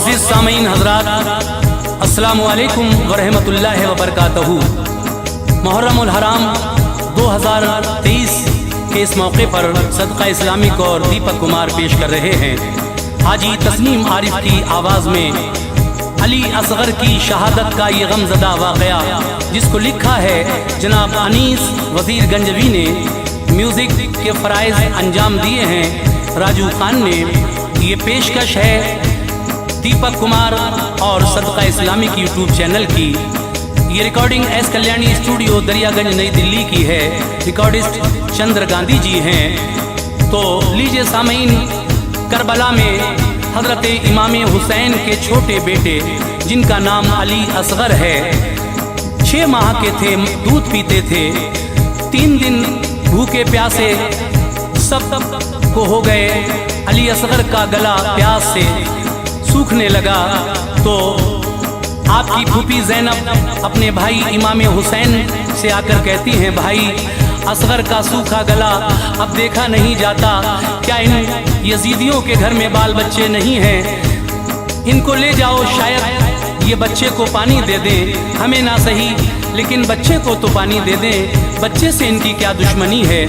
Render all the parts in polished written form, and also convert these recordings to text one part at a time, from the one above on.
मुअज़्ज़िज़ सामीन हज़रात, अस्सलामु अलैकुम व रहमतुल्लाहि व बरकातहू। मुहर्रमुल हराम 2023 के इस मौके पर सदका इस्लामिक और दीपक कुमार पेश कर रहे हैं हाजी तस्नीम आरिफ की आवाज़ में अली असगर की शहादत का ये गमज़दा वाक़या, जिसको लिखा है जनाब अनीस वज़ीर गंजवी ने। म्यूज़िक के फ़राइज़ अंजाम दिए हैं राजू खान ने। ये पेशकश है दीपक कुमार और सदका इस्लामिक यूट्यूब चैनल की। ये recording S Kalyani studio Daryaganj नई दिल्ली की है। रिकॉर्डिस्ट चंद्र गांधी जी हैं। तो लीजिए सामीन, करबला में हज़रत इमाम हुसैन के छोटे बेटे जिनका नाम अली असगर है, 6 माह के थे, दूध पीते थे। 3 दिन भूखे प्यासे सब को हो गए। अली असगर का गला प्यास से सूखने लगा तो आपकी फूफी ज़ैनब अपने भाई इमाम हुसैन से आकर कहती हैं, भाई असगर का सूखा गला अब देखा नहीं जाता, क्या इन यजीदियों के घर में बाल बच्चे नहीं हैं? इनको ले जाओ, शायद ये बच्चे को पानी दे दें, हमें ना सही लेकिन बच्चे को तो पानी दे दें, बच्चे से इनकी क्या दुश्मनी है।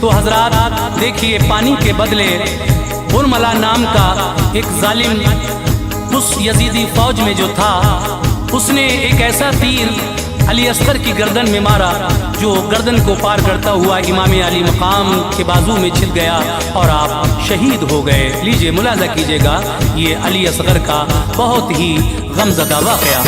तो हजरात देखिए, पानी के बदले बुरमला नाम का एक जालिम उस यजीदी फौज में जो था, उसने एक ऐसा तीर अली असगर की गर्दन में मारा जो गर्दन को पार करता हुआ इमाम अली मकाम के बाजू में छिप गया और आप शहीद हो गए। लीजिए मुलाजा कीजिएगा ये अली असगर का बहुत ही गमज़दा वाक़या।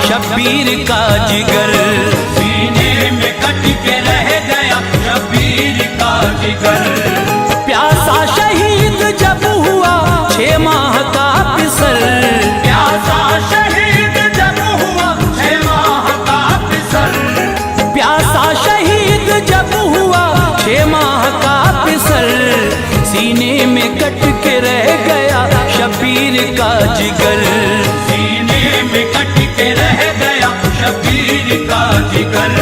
शब्बीर का जिगर सीने में कट के रह गया, शब्बीर का जिगर। प्यासा शहीद जब हुआ 6 माह का पिसर, प्यासा शहीद जब हुआ 6 माह का पिसर, प्यासा शहीद जब हुआ 6 माह का पिसर, सीने में कट के रह गया शब्बीर का जिगर, सीने में कट के रह गया शब्बीर का जिगर,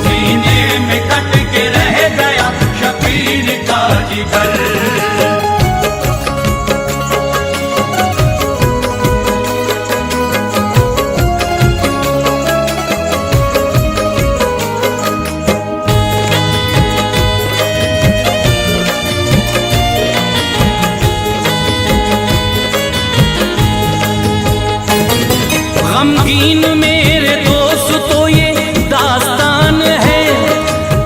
सीने में कट के रह गया शब्बीर का जिगर। गमगीन मेरे दोस्त तो ये दास्तान है,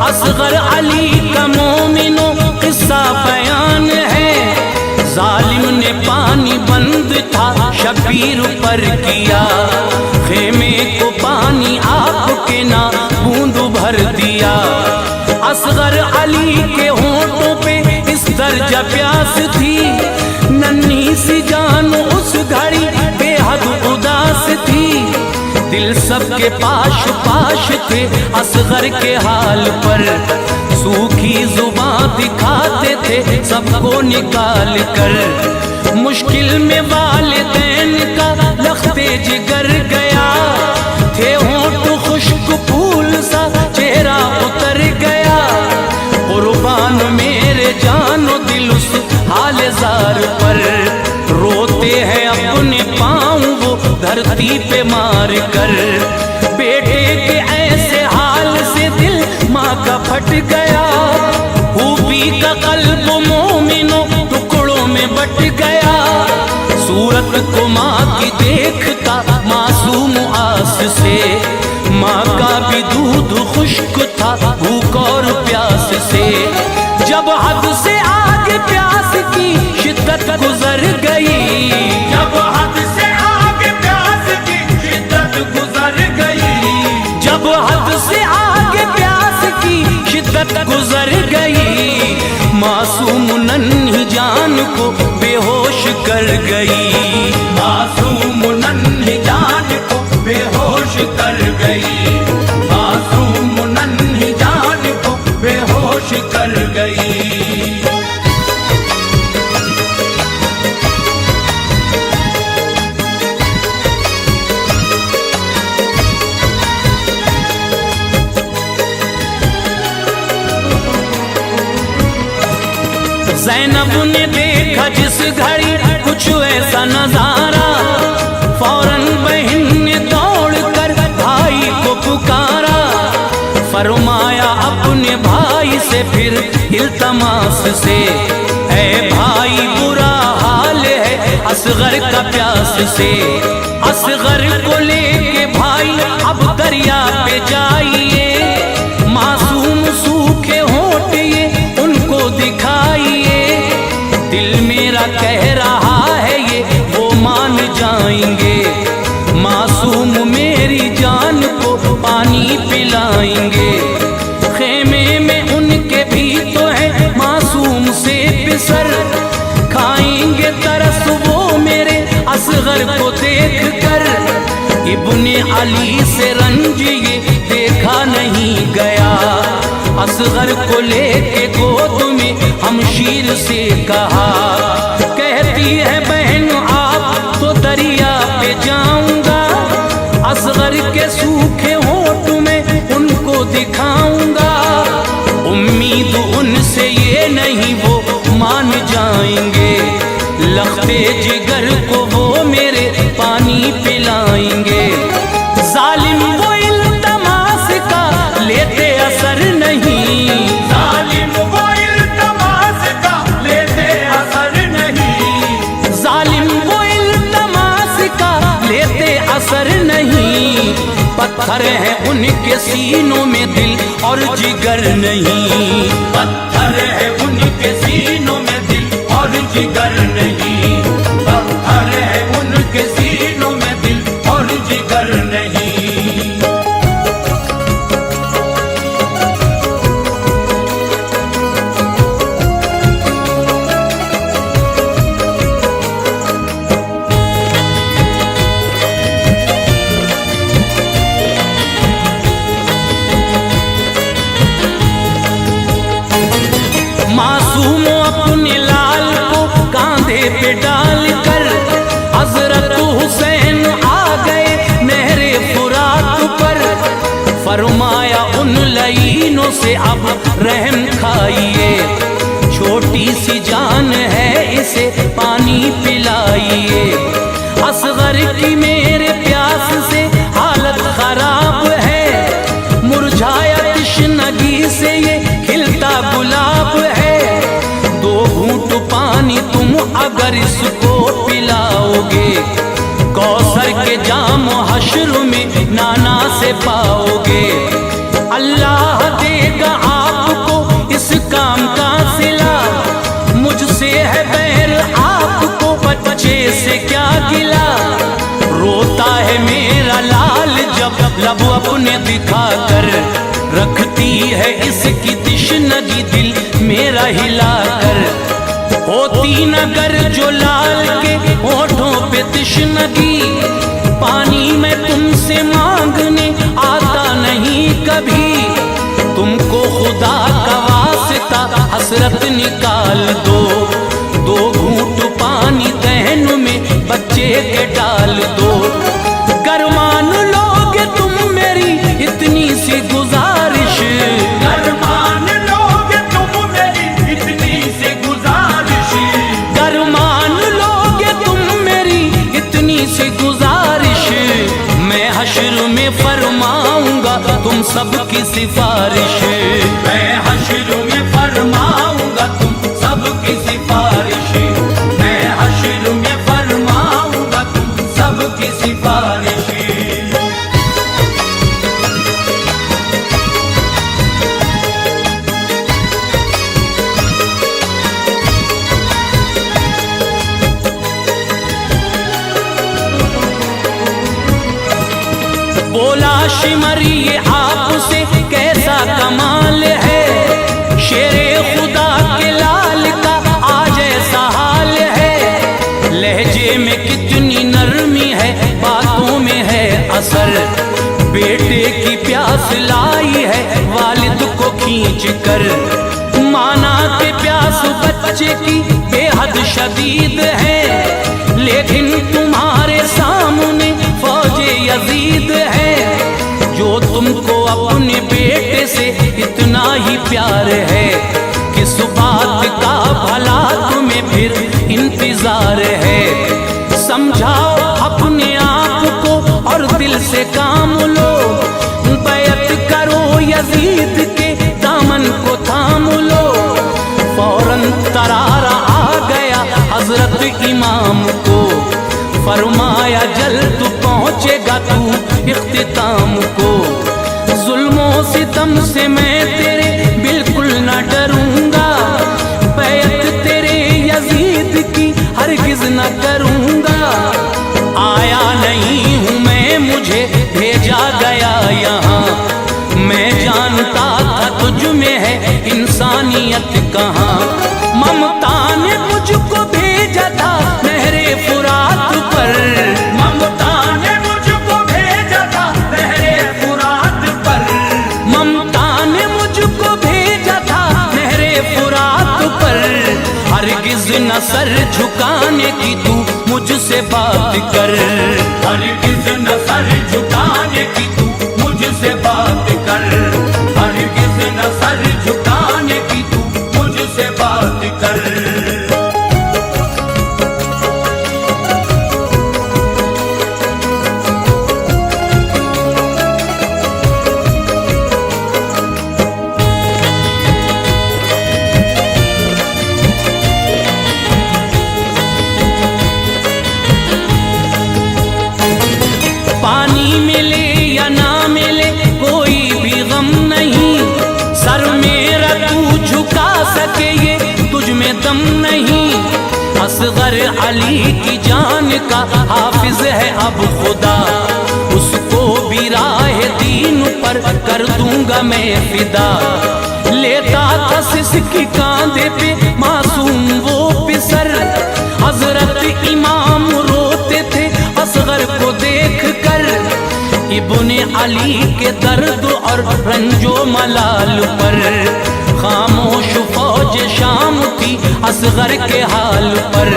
असगर अली का मोमिनो किस्सा बयान है। जालिम ने पानी बंद था शब्बीर पर किया, खेमे को पानी आपके ना बूंद भर दिया। असगर अली के होंठों पे इस दर्जा प्यास थी, नन्ही सी जान उस घड़ी बेहद उदास थी। दिल सबके पाश पाश थे असगर के हाल पर, सूखी जुबान दिखाते थे सबको निकाल कर। मुश्किल में वालिदैन का लख्ते जिगर गया, थे होंठ खुश्क फूल सा चेहरा उतर गया। कुर्बान मेरे जानो दिल उस हाल ज़ार पर, रोते हैं अपने पाँव वो धरती पे मार कर। बेटे के ऐसे हाल से दिल माँ का फट गया, फूफी का कल्ब मोमिनो टुकड़ों में बट गया। सूरत को माँ की देखता मासूम आस से, माँ का भी दूध खुश्क था भूख और प्यास से। जब हद से आगे प्यास की शिद्दत गुजर गई, जब हद से आगे प्यास की शिद्दत गुजर गई, जब हद से आगे प्यास की शिद्दत गुजर गई। मासूम नन्ही जान को बेहोश कर गई। मासूम नन्ही जान को बेहोश कर गई। मासूम नन्ही जान को बेहोश कर गई। ज़ैनब ने देखा जिस घड़ी कुछ ऐसा नजारा, फौरन बहन ने दौड़कर भाई को पुकारा। फरमाया अपने भाई से फिर इल्तमास से, ऐ भाई बुरा हाल है असगर का प्यास से। असगर को लेके भाई अब दरिया पे जाइए, मासूम सूखे होंठ ये उनको दिखाइए। दिल मेरा कह रहा है ये वो मान जाएंगे, मासूम मेरी जान को पानी पिलाएंगे। खेमे में उनके भी तो है मासूम से पिसर, खाएंगे तरस वो मेरे असगर को देख कर। इब्ने अली से रंज ये देखा नहीं गया, असगर को लेके गोद में हमशीर से कहा। कहती है बहन आप तो दरिया पे जाऊंगा, असगर के सूखे होंठ में उनको दिखाऊंगा। उम्मीद उनसे ये नहीं वो मान जाएंगे, लख्ते जिगर को वो मेरे पानी पिलाएंगे। जालिम वो इल्तमास का लेते असर नहीं, जालिम वो इल्तमास का लेते असर नहीं। जालिम वो इल्तमास का लेते असर नहीं। पत्थर है उनके सीनों में दिल और जिगर नहीं। पत्थर है उनके सीनों में दिल और जिगर नहीं। पत्थर है उनके सीनों में दिल और जिगर नहीं। मासूम अपने लाल को कांधे पे डालकर हजरत हुसैन आ गए नहरे फुरात पर। फरमाया उन लईनों से अब रहम खाइए, छोटी सी जान है इसे पानी पिलाइए। असगर की मेरे प्यास से हालत खराब है, मुरझाया तृष्णगी से ये खिलता गुलाब है। दो घूंट पानी तुम अगर इसको पिलाओगे, कौसर के जाम हश्र में नाना से पाओगे। अल्लाह देगा आपको इस काम का सिला, मुझसे है बैर आपको बच्चे से क्या गिला। रोता है मेरा लाल जब लब अपने दिखाकर, रखती है इसकी तिश्नगी दिल मेरा हिलाकर। होती नगर जो लाल के होठों पे तिश्नगी, पानी में तुमसे मांगने आता नहीं कभी। तुमको खुदा का वास्ता हसरत निकाल दो, दो घूंट पानी दहन में बच्चे के डाल दो। गर मान लोगे तुम मेरी इतनी सी गुजारिश, गर मान लोगे तुम मेरी इतनी सी गुजारिश। गर मान लोगे तुम मेरी इतनी सी गुजारिश, मैं हश्र में फरमाऊंगा तुम सबकी सिफारिश। मैं हश्र में फरमाऊंगा तुम सबकी सिफारिश। मैं हश्र में फरमाऊंगा तुम सबकी सिफारिश। बोला शिमर ये आपसे कैसा कमाल है, शेरे खुदा के लाल का आज ऐसा हाल लहजे में कितनी नरमी है, बातों में है असर। बेटे की प्यास लाई है वालिद को खींच कर, माना के प्यास बच्चे की बेहद शदीद है, लेकिन तुम्हारे सामने फौजे यजीद है। जो तुमको अपने बेटे से इतना ही प्यार है, किस बात का भला तुम्हें फिर इंतजार है। समझाओ अपने आप को और दिल से काम लो, बैत करो यजीद के दामन को थाम लो। फौरन तरारा आ गया हजरत इमाम को, फरमाया जल्द पहुंचेगा तू इख्तिताम को। जुल्मों सितम से मैं तेरे बिल्कुल न डरूंगा, बैत तेरे यजीद की हरगिज न करूंगा। आया नहीं हूँ मैं, मुझे भेजा गया यहाँ, मैं जानता था तुझ में है इंसानियत कहाँ। ममता ने मुझको भेजा था नहरे फुरात पर, ममता ने मुझको भेजा था नहरे फुरात पर, ममता ने मुझको भेजा था नहरे फुरात पर। हरगिज न सर झुकाने की तू मुझसे बात कर, हरगिज न सर झुकाने की तू मुझसे बात कर, हरगिज न सर झुकाने की तू मुझसे बात कर। पानी मिले या ना मिले कोई भी गम नहीं, सर मेरा तू झुका सके ये तुझ में दम नहीं। असगर अली की जान का हाफिज है अब खुदा, उसको भी राह दीन पर कर दूंगा मैं फिदा। लेता था सिसकी कांधे पे मासूम वो पिसर, हजरत इमाम रोते थे असगर को देख कर। इब्ने अली के दर्द और रंजो मलाल पर खामोश फौज शाम थी असगर के हाल पर।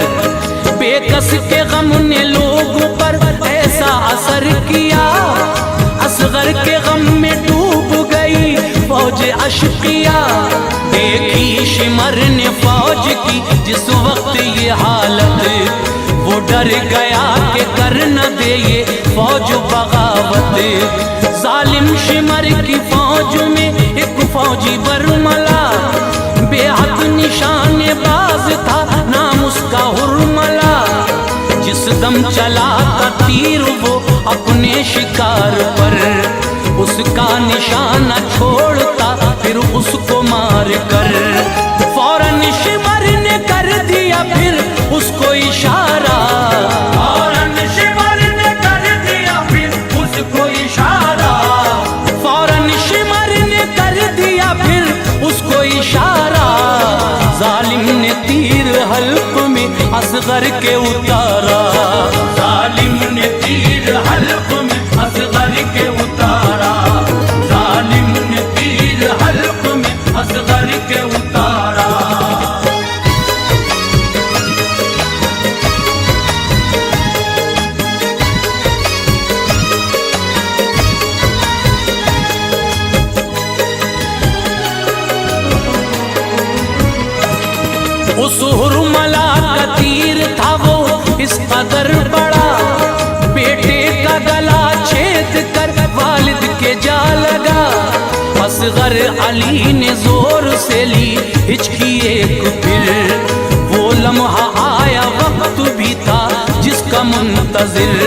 बेकस के गम ने लोगों पर ऐसा असर किया, असगर के गम में डूब गई फौज अशकिया। देखी शिमर ने फौज की जिस वक्त ये हालत, वो डर गया कि कर न दे ये फौज बगावत। जालिम शिमर की फौज में एक फौजी बरमला, बेहद निशानेबाज था नाम उसका हुरमला। जिस दम चला था तीर वो अपने शिकार पर, उसका निशाना छोड़ता फिर उसको मार कर। फौरन शिमर ने कर दिया फिर उसको इशारा, फौरन शिमर ने कर दिया फिर उसको इशारा, फौरन शिमर ने कर दिया फिर उसको इशारा। जालिम ने तीर हल्क में असगर के उतारा, जालिम ने तीर हल्क में असगर के उतारा, जालिम ने तीर हल्क में असगर के उतारा। उस हुरमला का तीर था वो इस कदर बड़ा, बेटे का गला छेद कर वालिद के जा लगा। असगर अली ने जोर से ली हिचकी एक फिर, वो लम्हा आया वक्त भी था जिसका मुंतजिर।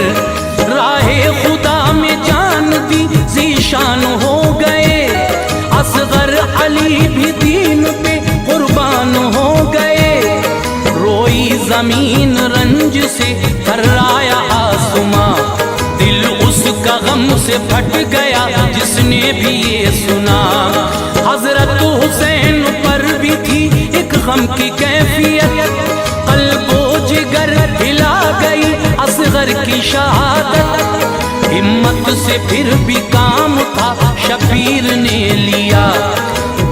राहे खुदा में जान दी जीशान हो गए, असगर अली भी दीन पे कुर्बान हो गए। रोई जमीन रंज से थर्राया आसमां, दिल उसका गम से फट गया जिसने भी ये सुना। हजरत हुसैन पर भी थी एक गम की कैफियत, कल्बो जिगर हिला शहादत। हिम्मत से फिर भी काम था शबीर ने लिया,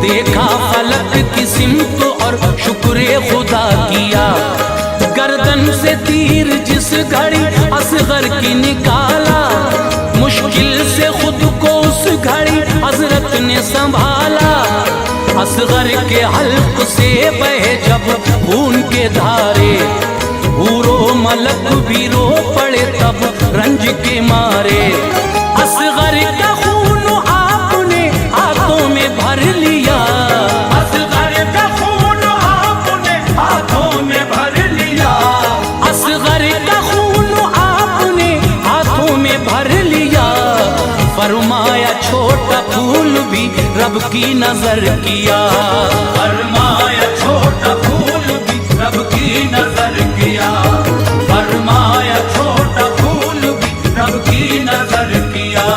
देखा फलक की सिमत और शुक्र खुदा किया। गर्दन से तीर जिस घड़ी असगर की निकाला, मुश्किल से खुद को उस घड़ी हजरत ने संभाला। असगर के हल्क से बहे जब खून के धारे, हूरो मलक भी रो पड़े तब रंज के मारे। असगर का खून आपने हाथों में भर लिया, असगर का खून आपने हाथों में भर लिया, असगर का खून आपने हाथों में भर लिया। फरमाया छोटा फूल भी रब की नजर किया, फरमाया छोटा फूल भी रब की नजर किया, फरमाया छोटा फूल भी रब की नजर किया।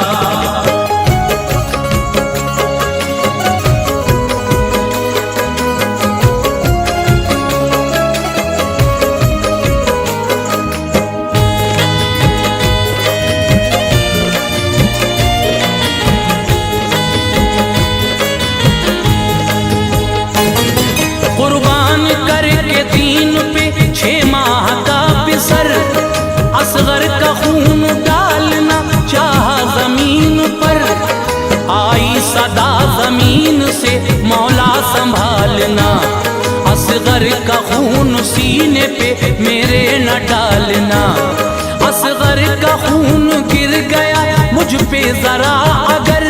कुर्बान करके दीन पे 6 माह का बिसर, असगर का खून डालना चाहा जमीन पर। आई सदा जमीन से मौला संभालना, असगर का खून सीने पे मेरे न डालना। असगर का खून गिर गया मुझ पे जरा अगर,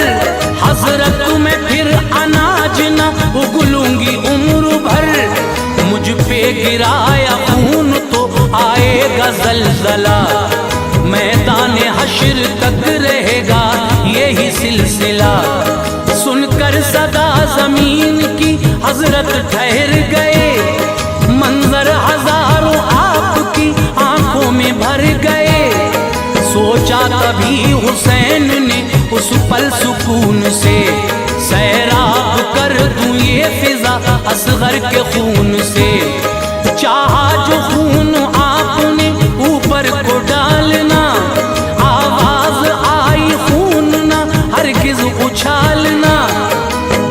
हजरत में फिर अनाज न उगलूंगी उम्र भर। मुझ पे गिराया खून तो आएगा जलजला, मैदान हश्र तक रहेगा यही सिलसिला। सुनकर सदा जमीन की हजरत ठहर गए, मंजर हजारों आपकी आंखों में भर गए। सोचा तभी हुसैन ने उस पल सुकून से, सैराब कर दूं ये फिजा असगर के खून से। चाहा जो खून आपने ऊपर को डालना, आवाज आई खून ना हरगिज उछालना।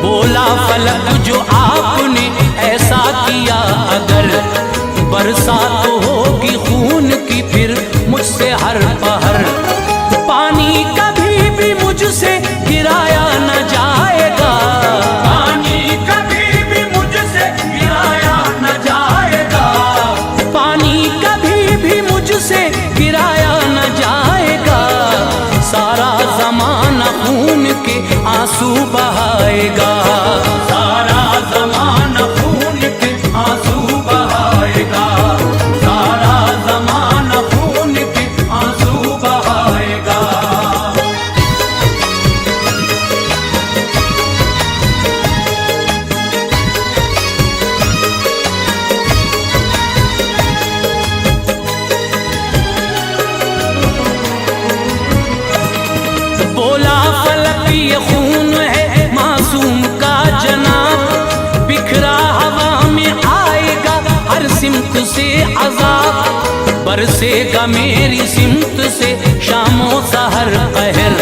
बोला फलक जो आपने ऐसा किया अगर, बरसात होगी खून की फिर मुझसे हर पहर। पानी कभी भी मुझसे गिराया न जाएगा, पानी कभी भी मुझसे गिराया न जाएगा, पानी कभी भी मुझसे गिराया न जाएगा। सारा जमाना खून के आंसू बहाएगा, सारा ज़माना खून के आंसू बहाएगा, सारा ज़माना खून के आंसू बहाएगा। बोला फलक ये खून है मासूम का जनाब, बिखरा हवा में आएगा हर सिमत से अजाब। बरसेगा मेरी सिमत से शामों सहर कहर,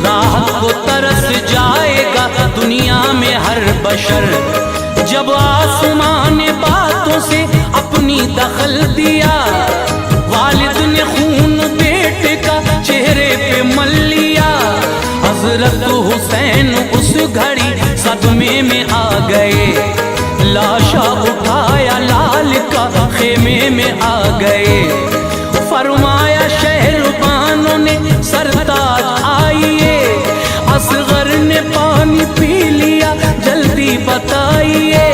राहत को तरस जाएगा दुनिया में हर बशर। जब आसमान ने बातों से अपनी दखल दिया, वालिद ने खून बेटे का चेहरे पे मल लिया। हजरत हुसैन उस घड़ी सदमे में आ गए, लाशा उठाया लाल का खेमे में आ गए। फरमाया शहरबानों ने सरताज आइए, असगर ने पानी पी लिया जल्दी बताइए।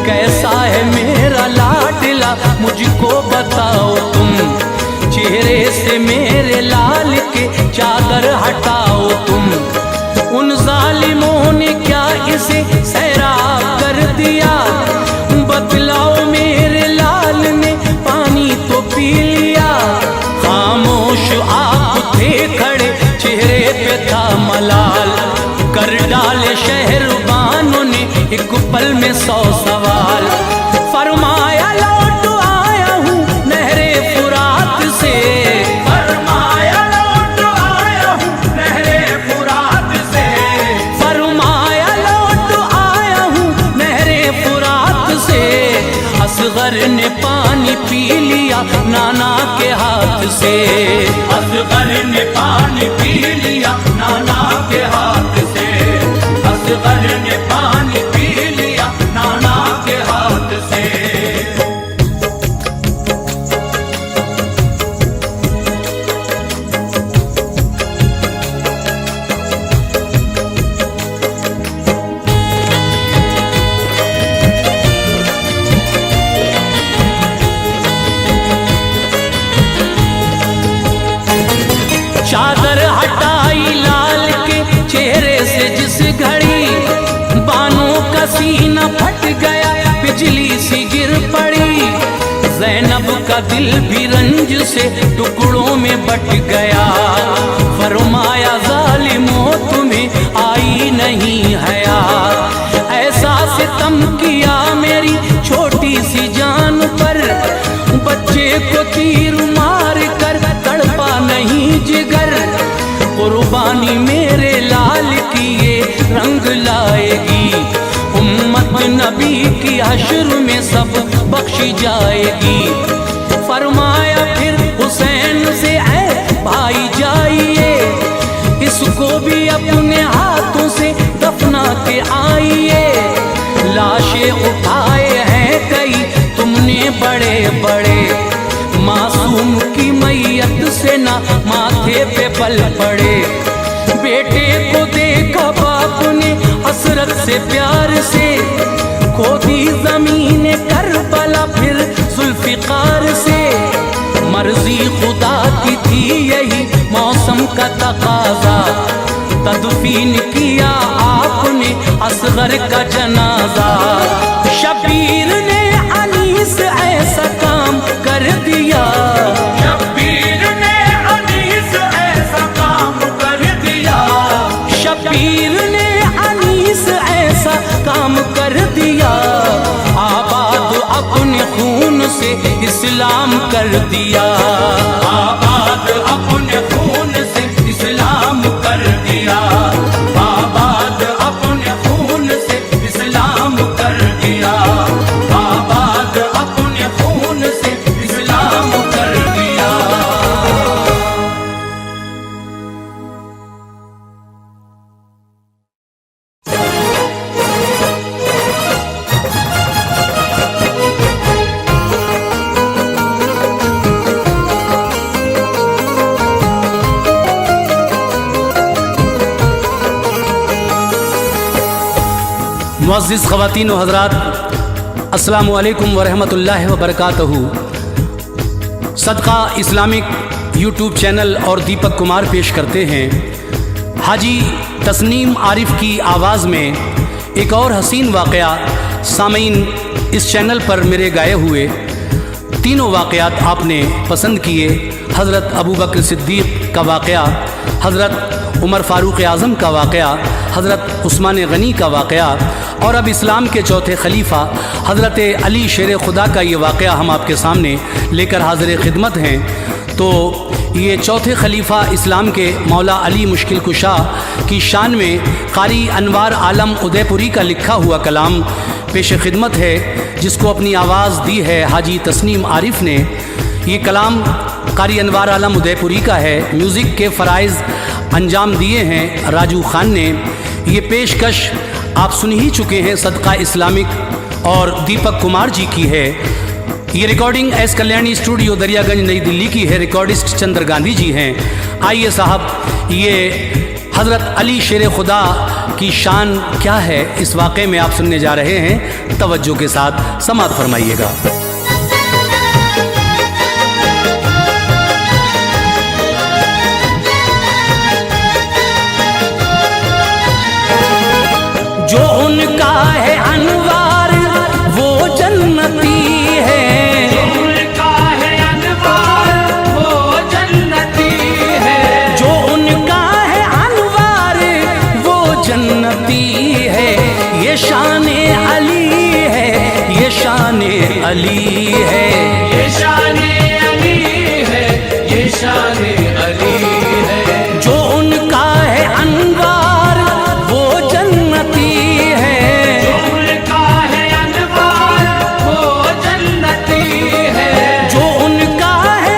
कैसा है मेरा लाडला मुझको बताओ तुम, चेहरे से मेरे लाल के चादर हटाओ तुम। उन जालिमों ने क्या इसे सैराब कर दिया, बतलाओ मेरे लाल ने पानी तो पी लिया। खामोश आप थे खड़े चेहरे पे था मलाल, कर डाले शहरबानों ने एक पल में 100 सवाल। फरमाया लौट आया हूँ नाना के हाथ से। असगर ने पानी पी लिया नाना के हाथ से, असगर ने पानी पी लिया नाना के हाथ से। चादर हटाई लाल के चेहरे से जिस घड़ी, बानों का सीना फट गया बिजली सी गिर पड़ी। ज़ैनब का दिल भी रंज से टुकड़ों में बट गया, फरमाया ज़ालिमों तुम्हें आई नहीं हया। ऐसा सितम किया मेरी छोटी सी जान पर, बच्चे को तीर मार कर तड़पा नहीं जिगर। कुर्बानी मेरे लाल की ये रंग लाएगी, उम्मत नबी की हश्र में सब बख्शी जाएगी। फरमाया फिर हुसैन से ऐ भाई जाइए, इसको भी अपने हाथों से दफना के आइए। लाशें उठाए हैं कई तुमने बड़े बड़े, मासूम की मैयत से ना माथे पे पल पड़े। बेटे को देखा बाप ने हसरत से प्यार से, खोदी जमीन करबला फिर जुल्फिकार से। मर्जी खुदा की थी यही मौसम का तकाजा, तदफीन किया आपने असगर का जनाजा। शबीर ने अनीस ऐसा काम कर दिया, शब्बीर ने अनीस ऐसा काम कर दिया, शबीर ने अनीस ऐसा काम कर दिया। आबाद अपने खून से इस्लाम कर दिया, आबाद अपने खून से इस्लाम कर दिया, आबाद अपने खून से इस्लाम कर दिया, आबाद अपने खून से इस्लाम कर दिया। मुअज़्ज़िज़ ख़वातीन व हज़रात, अस्सलामु अलैकुम व रहमतुल्लाहि व बरकातहू। सदका इस्लामिक यूट्यूब चैनल और दीपक कुमार पेश करते हैं हाजी तस्नीम आरिफ की आवाज़ में एक और हसीन वाक़या। सामीन, इस चैनल पर मेरे गाए हुए तीनों वाक़यात आपने पसंद किए। हज़रत अबू बकर सिद्दीक़ का वाक़या, हज़रत उमर फ़ारूक़ आज़म का वाक़या, हज़रत उस्मान गनी का वाक़या और अब इस्लाम के चौथे खलीफा हज़रत अली शेर खुदा का ये वाक़या हम आपके सामने लेकर हाज़िर खिदमत हैं। तो ये चौथे खलीफा इस्लाम के मौला अली मुश्किल कुशा की शान में क़ारी अनवार आलम उदयपुरी का लिखा हुआ कलाम पेश खिदमत है, जिसको अपनी आवाज़ दी है हाजी तस्नीम आरिफ ने। ये कलाम क़ारी अनवार आलम उदयपुरी का है। म्यूज़िक के फ़राइज़ अंजाम दिए हैं राजू खान ने। ये पेशकश आप सुन ही चुके हैं, सदका इस्लामिक और दीपक कुमार जी की है। ये recording S Kalyani studio Daryaganj नई दिल्ली की है। रिकॉर्डिस्ट चंद्र गांधी जी हैं। आइए साहब, ये हज़रत अली शेर खुदा की शान क्या है इस वाक़े में आप सुनने जा रहे हैं। तवज्जो के साथ समाअत फरमाइएगा। जो उनका है अनवार वो जन्नती है, जो उनका है अनवार वो जन्नती है, जो उनका है अनवार वो जन्नती है। ये शान अली है, ये शान अली है, ये शान अली है, ये शान अली है। जो उनका है अनवार वो जन्नती है, जो उनका है अनवार वो जन्नती है, जो उनका है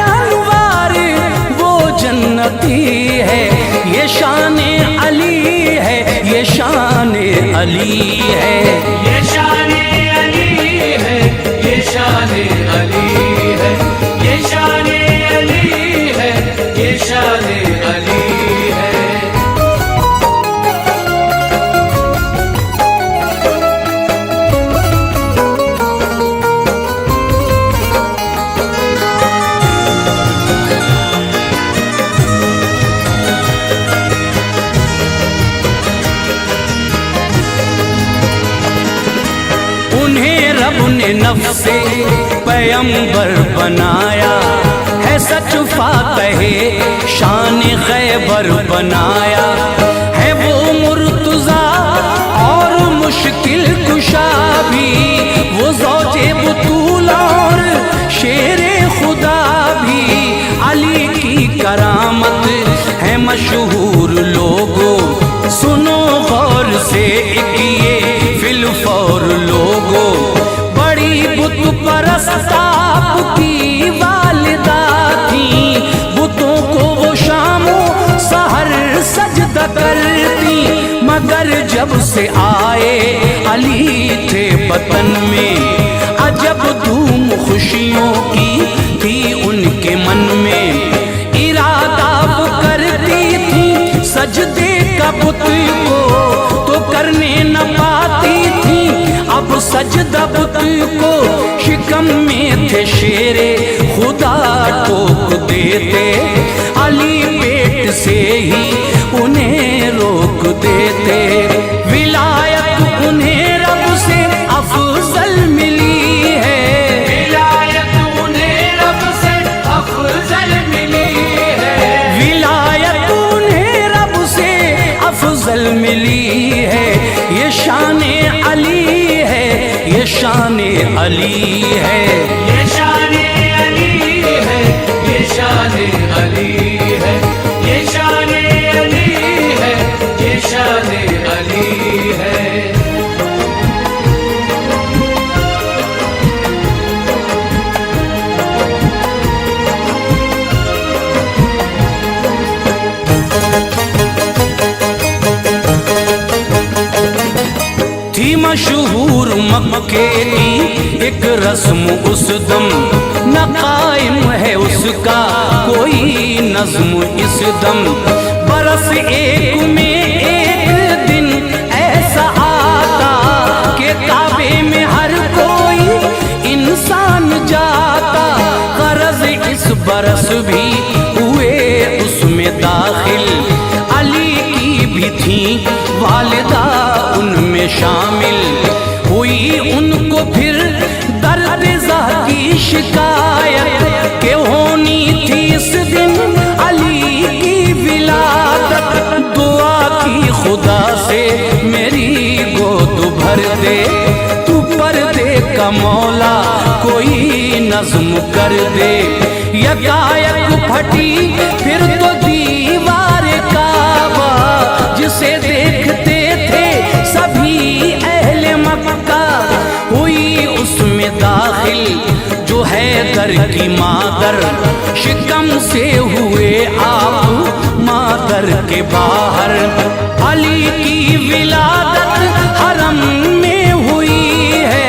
अली है। ये शान अली है, ये शान अली है, ये शान अली है, ये शान अली है। उन्हें रब ने नफ्से पैगंबर बनाया है, सच फातहे शान खैबर बनाया है। वो मुर्तज़ा और मुश्किल कुशा भी, वो ज़ौजे बुतूल और शेरे खुदा भी। अली की करामत है मशहूर लोगों, सुनो गौर से एक ये फिलफौर लोगो। बड़ी बुत परस्त आपकी वालिदा थी, बुतों को वो शामो सहर सजदा करती। मगर जब से आए अली थे वतन में, अजब धूम खुशियों की थी उनके मन में। इरादा वो करती थी सजदे का बुत को, तो करने न पाती थी अब सजदा बुत को। शिकम में थे शेरे खुदा ठोक देते, अली पेट से ही उन्हें रोक देते। विलायत उन्हें रब से अफजल मिली है, विलायत उन्हें रब से अफजल मिली है, विलायत उन्हें रब से अफजल मिली है। ये शान अली है, ये शान अली है। ये शान अली है, ये शान अली है, ये शान अली है, ये शान अली है। थी मशहूर मक्के की एक रस्म उस दम, न कायम है उसका कोई नज्म इस दम। बरस एक में एक दिन ऐसा आता कि काबे में हर कोई इंसान जाता। गरज इस बरस भी हुए उसमें दाखिल, अली की भी थी वालिदा उनमें शामिल। हुई उनको फिर दर्द ज़ह की शिकायत के होनी थी इस दिन अली की विलादत। दुआ की खुदा से मेरी गोद भर दे, तू पर्दे का मौला कोई नज्म कर दे। यकायक फटी फिर तो दीवार काबा, जिसे देखते थे सभी अहले मक्का। हुई उसमें दाखिल जो है दर की मादर, शिकम से हुए आप मादर के बाहर। अली की विलादत हरम में हुई है,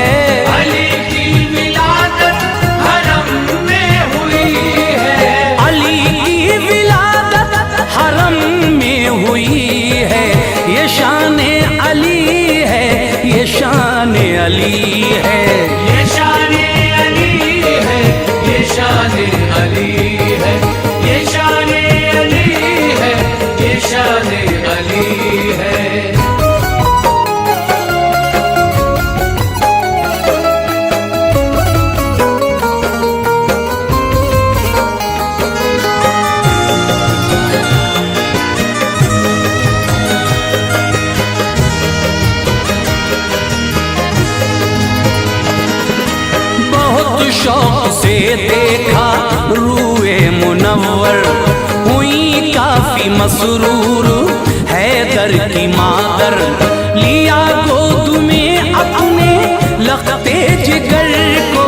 अली की विलादत हरम में हुई है, अली की विलादत हरम में हुई है। ये शान अली है, ये शान अली है। ये शान अली है, ये शान अली है, ये शान अली है, ये शान अली है। शौक से देखा रूए मुनव्वर, हुई काफी मसरूर हैदर की मादर। लिया गोद में अपने लखते जिगर को,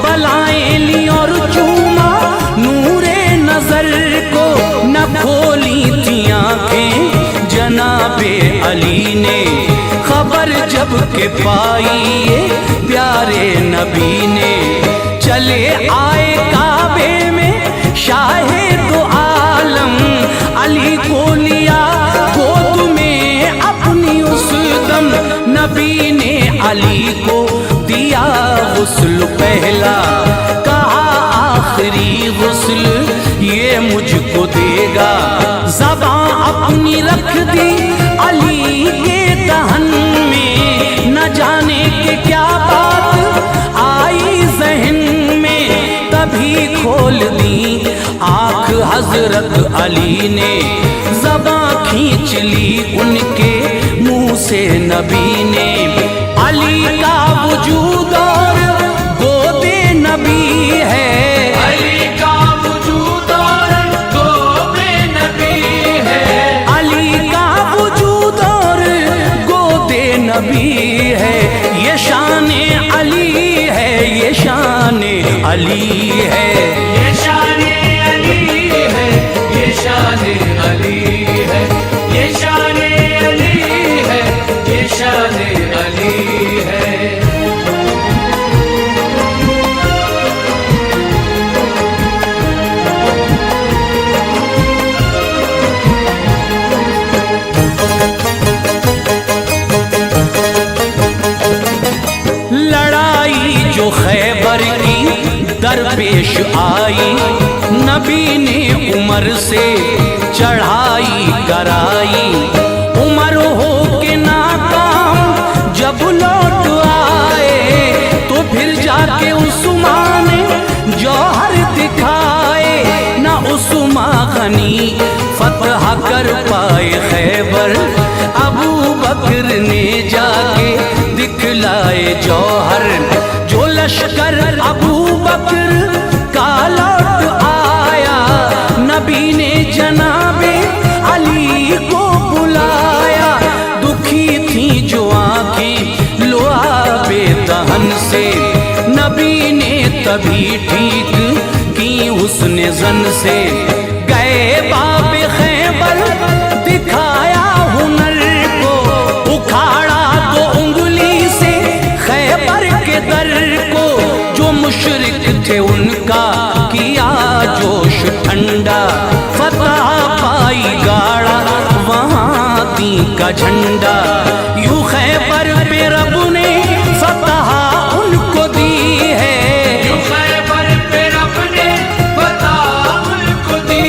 बलाएं ली और चूमा नूरे नजर को। न खोली थी आंखें जनाबे अली ने, खबर के पाई ये प्यारे नबी ने। चले आए काबे में शाहे दो आलम, अली को लिया गोद में अपनी उस दम। नबी ने अली को दिया गुस्ल पहला, कहा आखिरी गुस्ल ये मुझको देगा। ज़बां अपनी रख दी अली के दहन में, न जाने के क्या बात आई जहन में। तभी खोल दी आँख हजरत अली ने, ज़बां खींच ली उनके मुंह से नबी ने। अली का वजूद और गोदे नबी है, अली का वजूद और गोदे नबी है। अली का वजूद और गोदे नबी है। ये शान अली है, ये शान अली है, ये शान अली है, ये शान अली है, ये शान अली है, ये शान अली है। लड़ाई जो खैबर की दरपेश आई, नबी ने उमर से चढ़ाई कराई। उमर हो के नाकाम जब लौट आए, तो फिर जाके उस्मान जौहर दिखाए। ना उस्मान गनी फतह कर पाए खैबर, अबू बकर ने जाके दिखलाए जौहर। जो लश्कर अबू बकर का लौट आया, नबी ने जनाबे अली को बुलाया। दुखी थी जो आँखें लुआबे दहन से, नबी ने तभी ठीक की उसने जन से। गए बाबे खैबर दिखाया हुनर को, उखाड़ा तो उंगली से खैबर के दर को। जो मुशरिक थे उनका किया जोश ठंडा, फतह पाई गाड़ा वहाँ दी का झंडा। यूं खैबर पे रब ने फतह उनको दी है, यूं खैबर पे रब ने फतह उनको दी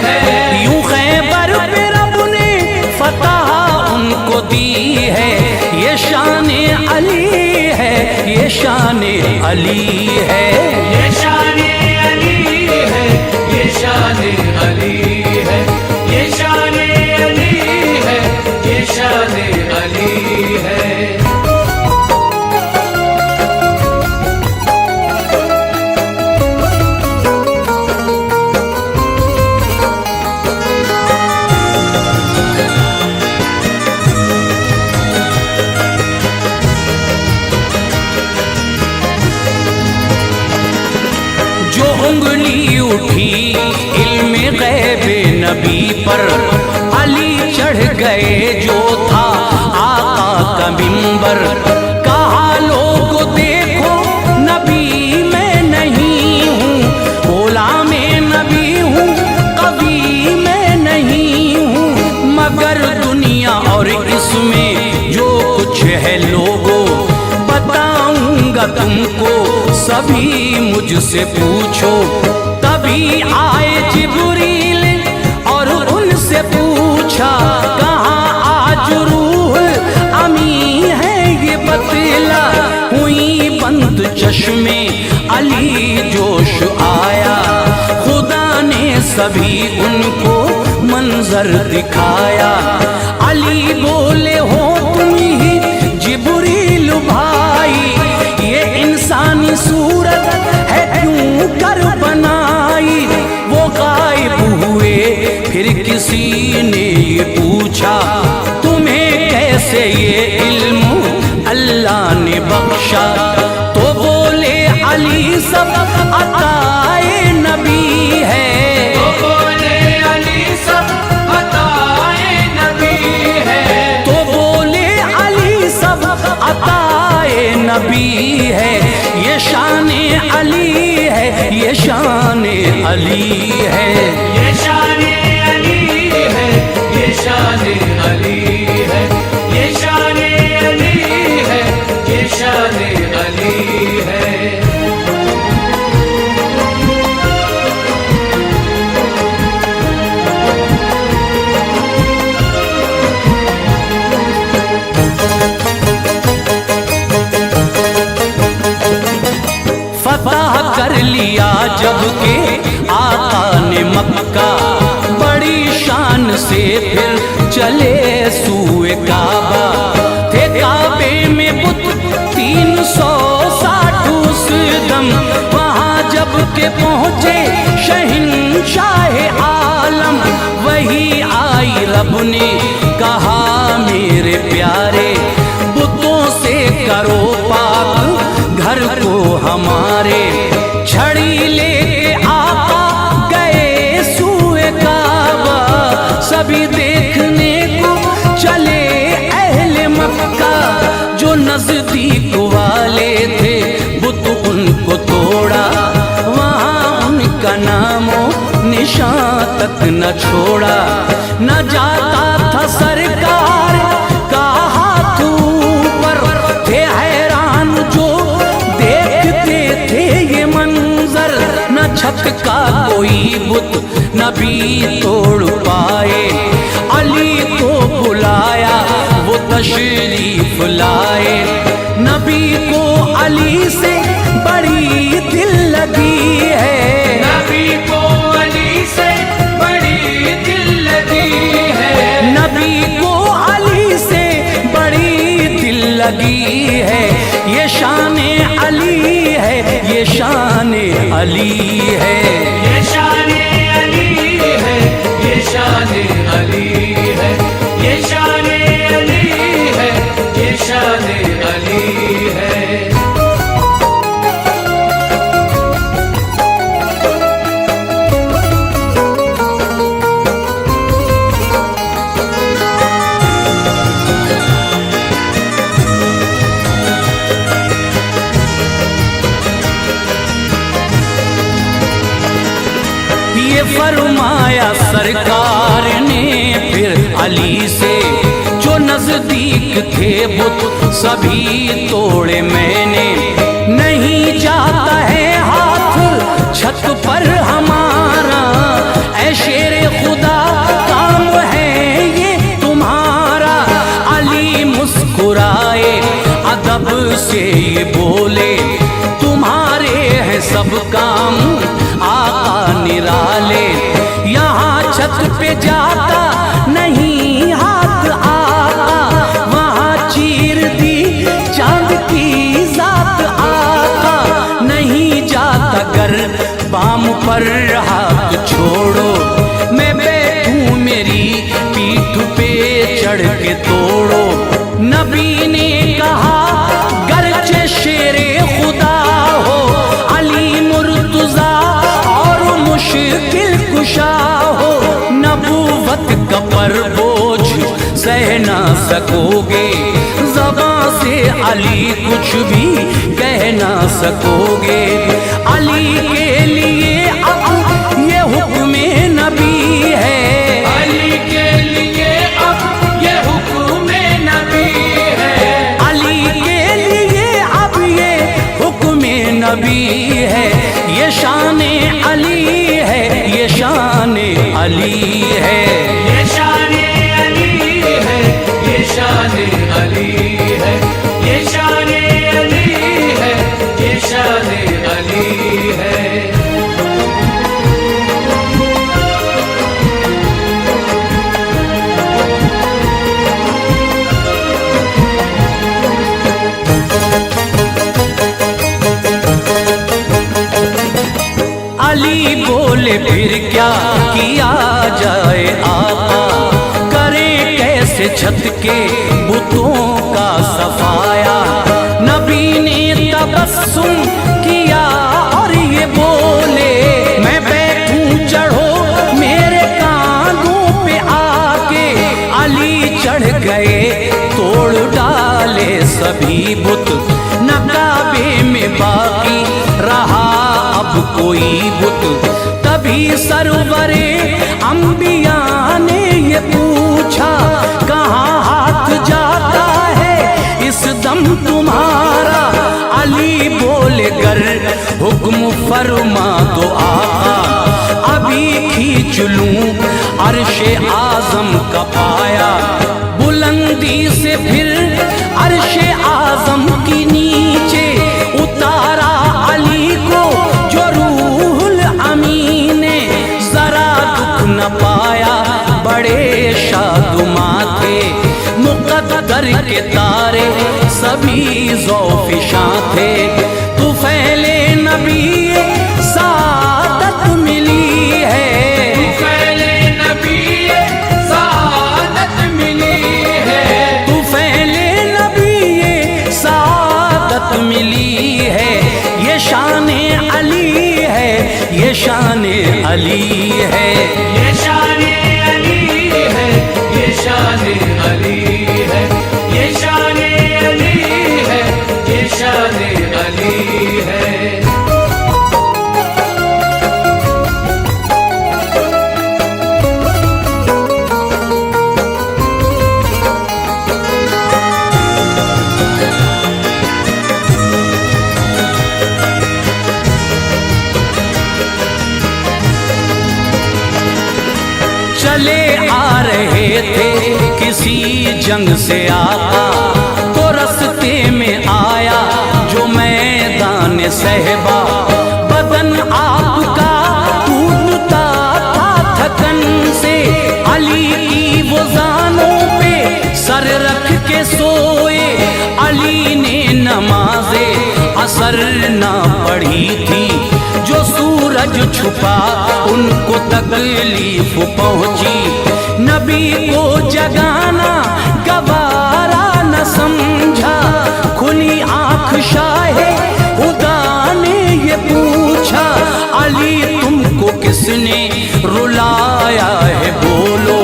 है। यूं खैबर पे रब ने फतह उनको दी है। ये शान अली है, ये शान अली है, ये शान अली है, ये शान अली है, ये शान अली है, ये शान अली है। जो उंगली उठी इल्म गैबे नबी पर, अली चढ़ गए जो था आका का मिंबर। कहा लोगो देखो नबी मैं नहीं हूँ, बोला मैं नबी हूँ कभी मैं नहीं हूँ। मगर दुनिया और इसमें जो कुछ है लोगों, बताऊंगा तुमको सभी मुझसे पूछो। तभी आए जिब्रील और उनसे पूछा, कहाँ आज रूह अमी है ये बतला। हुई बंद चश्मे अली जोश आया, खुदा ने सभी उनको मंजर दिखाया। अली बोले हो तुम ही जिब्रील भाई, ये इंसानी सूरत है क्यों कर बनाई। वो गायब हुए फिर किसी ने ये पूछा, तुम्हें कैसे ये इल्म अल्लाह ने बख्शा। तो बोले अली सब अताए नबी है, तो बोले अली सब अताए नबी है, तो बोले अली सब अता नबी है, ये शान अली है, ये शान अली है, ये शान अली है, ये शान अली है, ये शान अली है, ये शान अली है। फतह कर लिया जब के आका ने मक्का, बड़ी शान से फिर चले सूए काबा। थे काबे में बुत 360 उस दम, वहाँ जब के पहुँचे शहंशाह आलम। वही आई रब ने कहा मेरे प्यारे, बुतों से करो पाक घर को हमारे। छड़ी लेके आका गए सूए काबा, सभी देखने को चले अहले मक्का। जो नजदीक वाले थे बुत उनको तोड़ा, वहाँ उनका नामो निशान तक न छोड़ा। न जाता था सरकार का हाथ ऊपर, थे हैरान जो देखते थे ये मंजर। न छत का कोई बुत नबी तोड़ पाए, अली को बुलाया वो तशरीफ लाए। नबी को अली से बड़ी दिल लगी है, नबी को अली से बड़ी दिल लगी है, नबी को अली से बड़ी दिल लगी है। ये शान अली है, ये शान अली है, ये शान अली है, ये शान अली है, ये शान अली है, ये शान अली है। ये फरमाया सरकार ने फिर अली से, जो नजदीक थे बुत सभी तोड़े मैंने। नहीं जाता है हाथ छत पर हमारा, ऐ शेरे खुदा काम है ये तुम्हारा। अली मुस्कुराए अदब से ये बोले, तुम्हारे हैं सब काम आका निराले। यहाँ छत पे जाता नहीं हाथ आका, वहाँ चीर दी चांद की जात आका। नहीं जाता घर बाम पर हाथ छोड़ो, मैं बैठूं मेरी पीठ पे चढ़ के तोड़ो। नबी ने कहा गरचे शेरे खुदा हो, अली मुर्तजा और मुश्किल कुशा हो। नबूवत का पर बोझ सह ना सकोगे, ज़बां से अली कुछ भी कह ना सकोगे। अली के लिए अब ये हुक्म नबी है, अली के लिए अब ये हुक्म नबी है, अली के लिए अब ये हुक्म नबी है। ये शान अली है, ये शान अली है, ये शान अली है, ये शान अली है, ये शान अली है, ये शान अली है। अली बोले फिर क्या किया जाए आका, करें कैसे छत के बुतों का सफाया। नबी ने तबस्सुम किया और ये बोले, मैं बैठूं चढ़ो मेरे कांधों पे आके। अली चढ़ गए तोड़ डाले सभी बुत, न कोई बुत। तभी सरवरे अंबिया ने ये पूछा, कहाँ हाथ जाता है इस दम तुम्हारा। अली बोले गर हुक्म फरमा दो आका, अभी खींच लूं अर्शे आजम का पाया। बुलंदी से फिर अर्शे आजम की नीचे उतारा अली को जो रूहुल अमीन ने। जरा दुख न पाया बड़े शादुमा थे, मुक़द्दर के तारे सभी ज़ौफ़िशां थे। तू फैले नबी सादत मिली है, तू फैले नबी सादत मिली है, तू फैले नबी सादत मिली है। ये शान अली है, ये शान अली है, ये शान अली है, ये शान अली है, ये शान अली है, ये शान अली है। चले आ रहे थे किसी जंग से आका, तो रस्ते में आया जो मैदान सहबा। बदन आपका टूटता था थकन से, अली की वो जानों पे सर रख के सोए। अली ने नमाज़े असर ना पढ़ी थी, जो सूरज छुपा उनको तकलीफ पहुंची। नबी को जगाना गवारा न समझा, खुली आंख शाहे खुदा ने ये पूछा, अली तुमको किसने रुलाया है बोलो।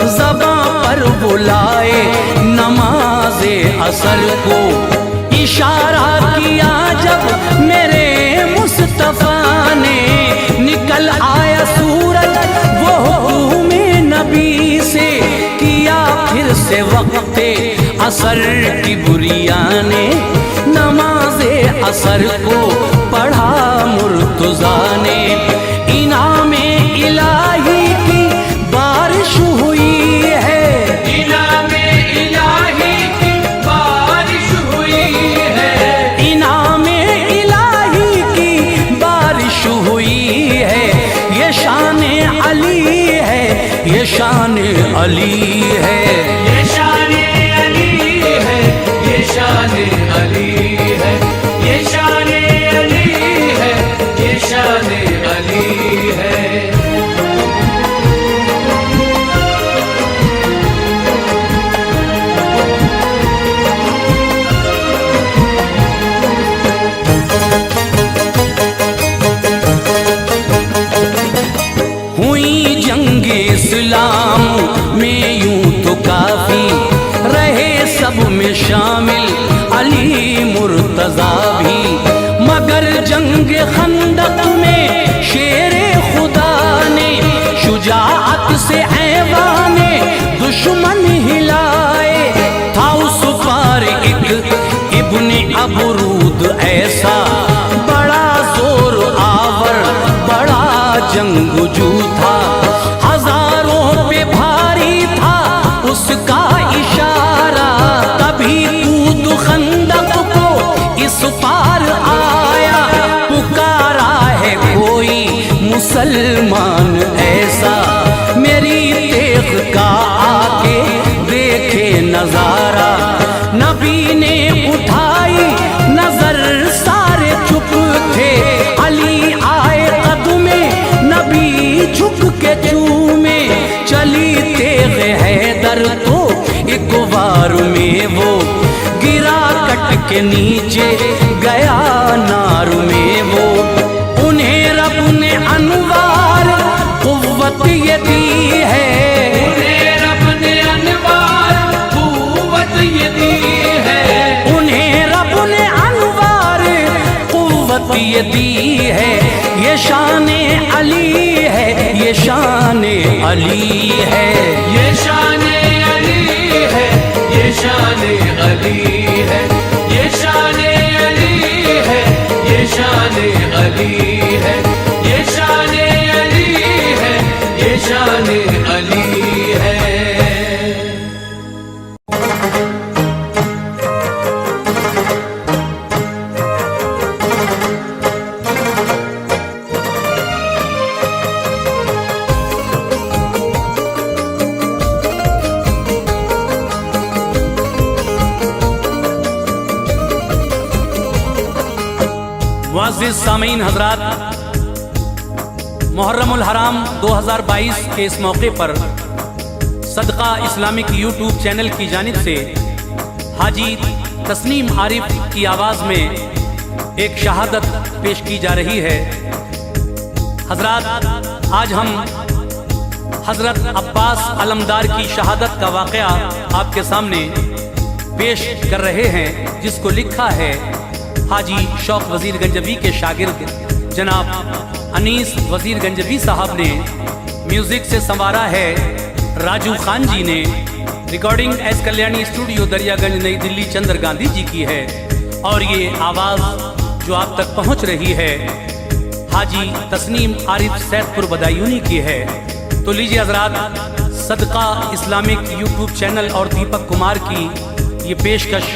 ज़बां पर बुलाए नमाज़े असर को, इशारा किया जब मेरे मुस्तफा ने। निकल आया सूरज वो हुक्म नबी से, किया फिर से वक्ते असर की बुरिया ने। नमाज़े असर को पढ़ा मुर्तज़ा ने, इनामे इलाही की बारिश हुई है, इनामे इलाही की बारिश हुई है, इनामे इलाही की बारिश हुई है। ये शान अली है, ये शान अली है, ये शान अली है, ये शान अली है, ये शान अली है, ये शान अली है। हुई जंग इस्लाम में यूं तो काफी, रहे सब में शामिल अली मुर्तज़ा भी। मगर जंग खंदक में शेरे खुदा ने शुजाअत से ऐवाने दुश्मन हिलाए। था उस पार एक इब्ने अबरूद ऐसा, बड़ा जोर आवर बड़ा जंगजू था। हजारों पे भारी था उसका इशारा, तभी कूद खंदक को इस पार आया। पुकारा है कोई मुसलमान ऐसा, मेरी तेग का आके देखे नजारा। नबी ने उठाई नजर सारे चुप थे, अली आए कदमे नबी झुक के चूमे। चली तेग हैदर तो एक वार में वो गिरा कट के नीचे गया नार में वो। उन्हें रब ने अनवार कुव्वत ये दी है, उन्हें रब ने अनवार कुव्वत ये दी है, उन्हें रब ने अनवार कुव्वत ये दी है। ये अली है, ये शान अली है, ये शान अली है, ये शान अली है, ये शान अली है, ये शान अली है, ये शान अली है, ये शान अली है। मुअज़्ज़िज़ सामीन हज़रात, मुहर्रमुल हराम 2022 के इस मौके पर सदका इस्लामिक यूट्यूब चैनल की जानिब से हाजी तस्नीम आरिफ की आवाज़ में एक शहादत पेश की जा रही है। हज़रात, आज हम हज़रत अब्बास अलमदार की शहादत का वाक़या आपके सामने पेश कर रहे हैं, जिसको लिखा है हाजी शौक वज़ीर गंजवी के शागिर्द जनाब अनीस वज़ीर गंजवी साहब ने। म्यूज़िक से संवारा है राजू खान जी ने। Recording S Kalyani studio Daryaganj नई दिल्ली चंद्र गांधी जी की है। और ये आवाज़ जो आप तक पहुंच रही है हाजी तस्नीम आरिफ सैदपुर बदायूनी की है। तो लीजिए हज़रात, सदका इस्लामिक यूट्यूब चैनल और दीपक कुमार की ये पेशकश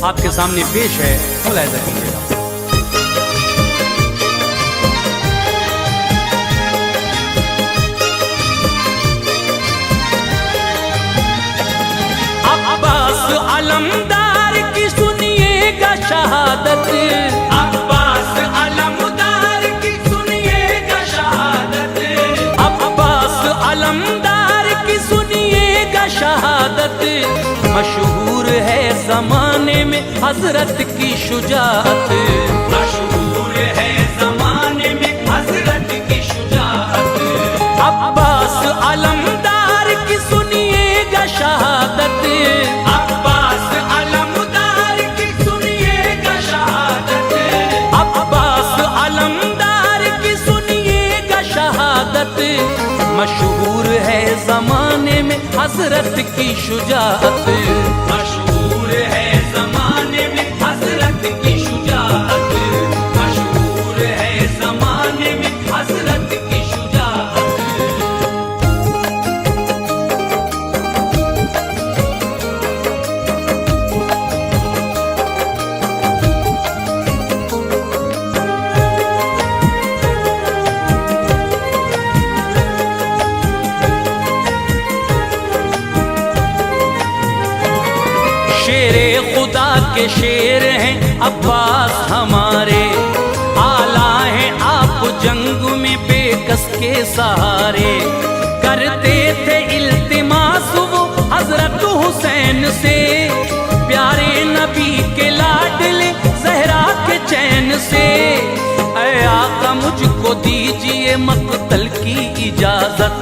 आपके सामने पेश है, मुलाहिज़ा कीजिएगा। अब्बास अलमदार की सुनिएगा शहादत, अब्बास अलमदार की सुनिएगा शहादत, अब्बास अलमदार की सुनिएगा शहादत। मशहूर है ज़माने में हज़रत की शुजाअत, मशहूर है ज़माने में हज़रत की शुजाअत। अब्बास अलमदार की सुनिएगा शहादत, अब्बास अलमदार की सुनिएगा शहादत, अब्बास अलमदार की सुनिएगा शहादत। मशहूर है ज़माने में हज़रत की शुजाअत, मशहूर है ज़माने में हज़रत की शुजाअत, मशहूर है ज़माने में हज़रत की शुजाअत। शेरे खुदा के शेर हैं अब्बास हमारे, आला हैं आप जंग में बेकस के सहारे। करते थे इल्तिमास वो हजरत हुसैन से, प्यारे नबी के लाडले ज़हरा के चैन से। ऐ आका मुझको दीजिए मक़तल की इजाज़त,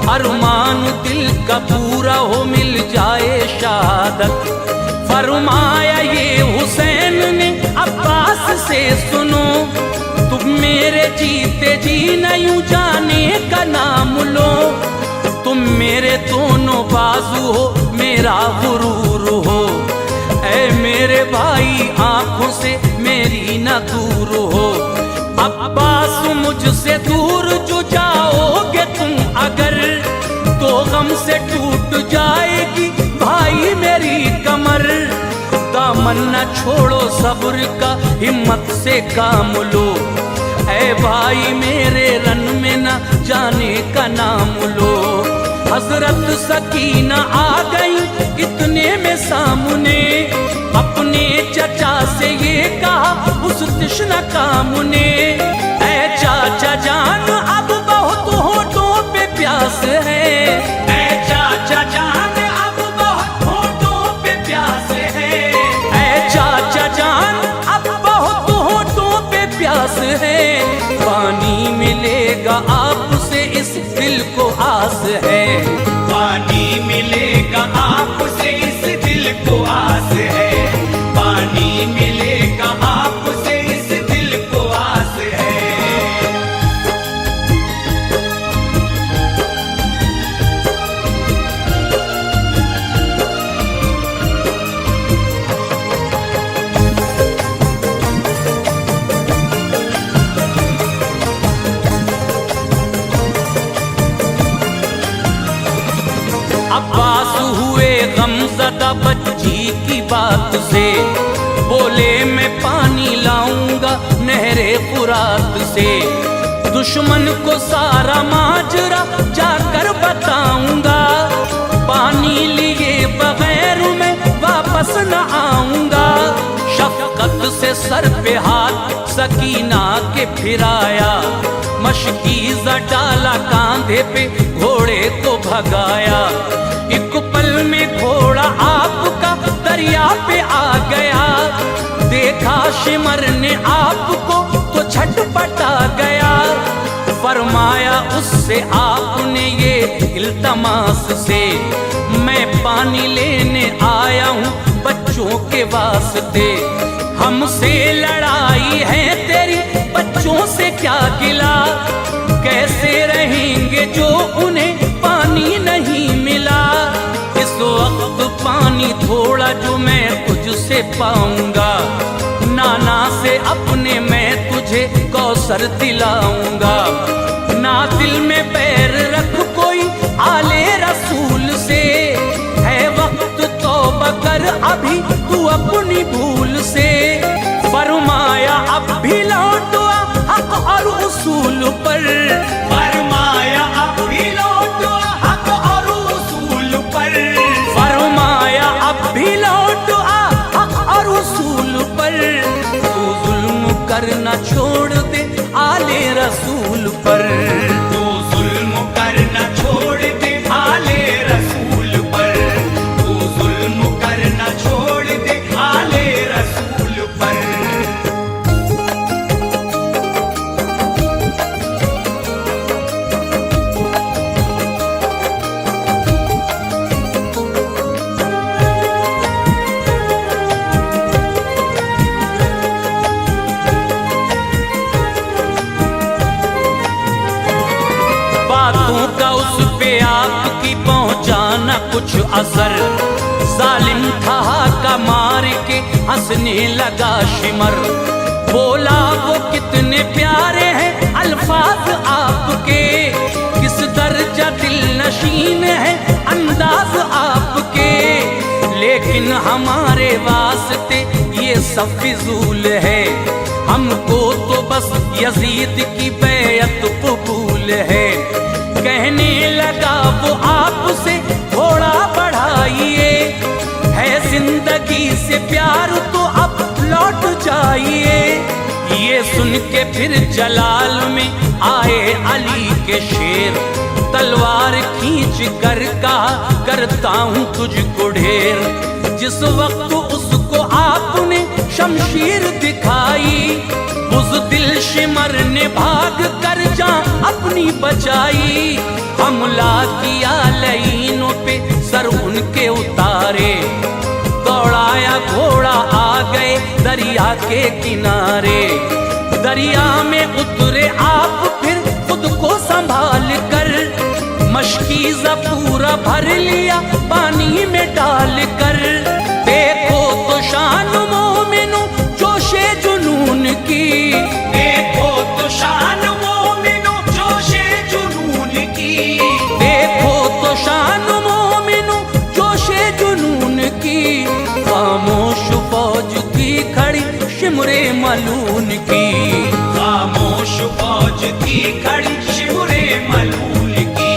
अरमान दिल का पूरा हो मिल जाए शहादत। फरमाया ये हुसैन ने अब्बास से सुनो, तुम मेरे जीते जी न यूं जाने का नाम लो। तुम मेरे दोनों बाजू हो, मेरा गुरूर हो। ऐ मेरे भाई आंखों से मेरी न दूर हो। अब्बास मुझसे दूर जो जाओगे तुम अगर, तो गम से टूट जाएगी भाई मेरी कमर। दामन न छोड़ो सब्र का, हिम्मत से काम लो। ऐ भाई मेरे रन में न जाने का नाम लो। हजरत सकीना आ गई इतने में सामने, अपने चचा से ये कहा उस तृष्णा काम ने। ऐ चाचा जान अब बहुत होठों पे प्यास है, ऐ चाचा जान अब बहुत होठों पे प्यास है, ऐ चाचा जान अब बहुत होठों पे प्यास है। पानी मिलेगा आपसे इस दिल को आस है, पानी मिलेगा आपसे इस दिल को आस है, पानी मिलेगा आपसे इस दिल को आस है। अब्बास हुए गमज़दा बच्ची की बात से, बोले मैं पानी लाऊंगा नहरे फुरात से। दुश्मन को सारा माजरा जाकर बताऊंगा, पानी लिए बगैर मैं वापस न आऊंगा। शफकत से सर पे हाथ सकीना के फिराया, मशकीज़ा डाला कांधे पे घोड़े को भगाया। एक पल में घोड़ा आपका दरिया पे आ गया, देखा शिमर ने आपको तो छटपटा गया। फरमाया उससे आपने ये इल्तमास से, मैं पानी लेने आया हूँ बच्चों के वास्ते। हमसे लड़ाई है तेरी बच्चों से क्या गिला, कैसे रहेंगे जो उन्हें पानी नहीं मिला। इस वक्त पानी थोड़ा जो मैं तुझसे पाऊंगा, नाना से अपने मैं तुझे कौसर दिलाऊंगा। ना दिल में बैर रख कोई आले रसूल से, है वक्त तौबा कर अभी तू अपनी भूल से। फरमाया अब भी लौट आ हक और उसूल पर, फरमाया अब भी लौट आ हक और उसूल पर, फरमाया अब भी लौट आ हक और उसूल पर। तू जुल्म करना छोड़ दे आले रसूल पर, तू जुल्म करना छोड़ दे आले रसूल पर, तू जुल्म करना छोड़ दे आले रसूल पर। बातों का उस पे आपकी पहुंचाना कुछ असर, जालिम ठहाका मार के हंसने लगा शिमर। बोला वो कितने प्यारे हैं अल्फाज आपके, किस दर्जा दिल नशीन है अंदाज आपके। लेकिन हमारे वास्ते ये सब फिजूल है, हमको तो बस यजीद की बैयत कबूल है। कहने लगा वो आपसे घोड़ा बढ़ाइए, है जिंदगी से प्यार तो अब लौट जाइए। ये सुन के फिर जलाल में आए अली के शेर, तलवार खींच कर कहा करता हूँ तुझको ढेर। जिस वक्त उसको आपने शमशीर दिखाई, उस दिल शिमर ने भाग कर जान अपनी बचाई। हमला किया लईनों पे सर उनके उतारे, दौड़ाया घोड़ा आ गए दरिया के किनारे। दरिया में उतरे आप फिर खुद को संभाल कर, मशकीज़ा पूरा भर लिया पानी में डाल कर। देखो तो शान मोमिनो जोशे जुनून की, देखो तो शान मोमिनो जोशे जुनून की, देखो तो शान मोमिनो जोशे जुनून की। खामोश फौज थी खड़ी शिमरे मलून की, खामोश फौज थी खड़ी शिमरे मलून की,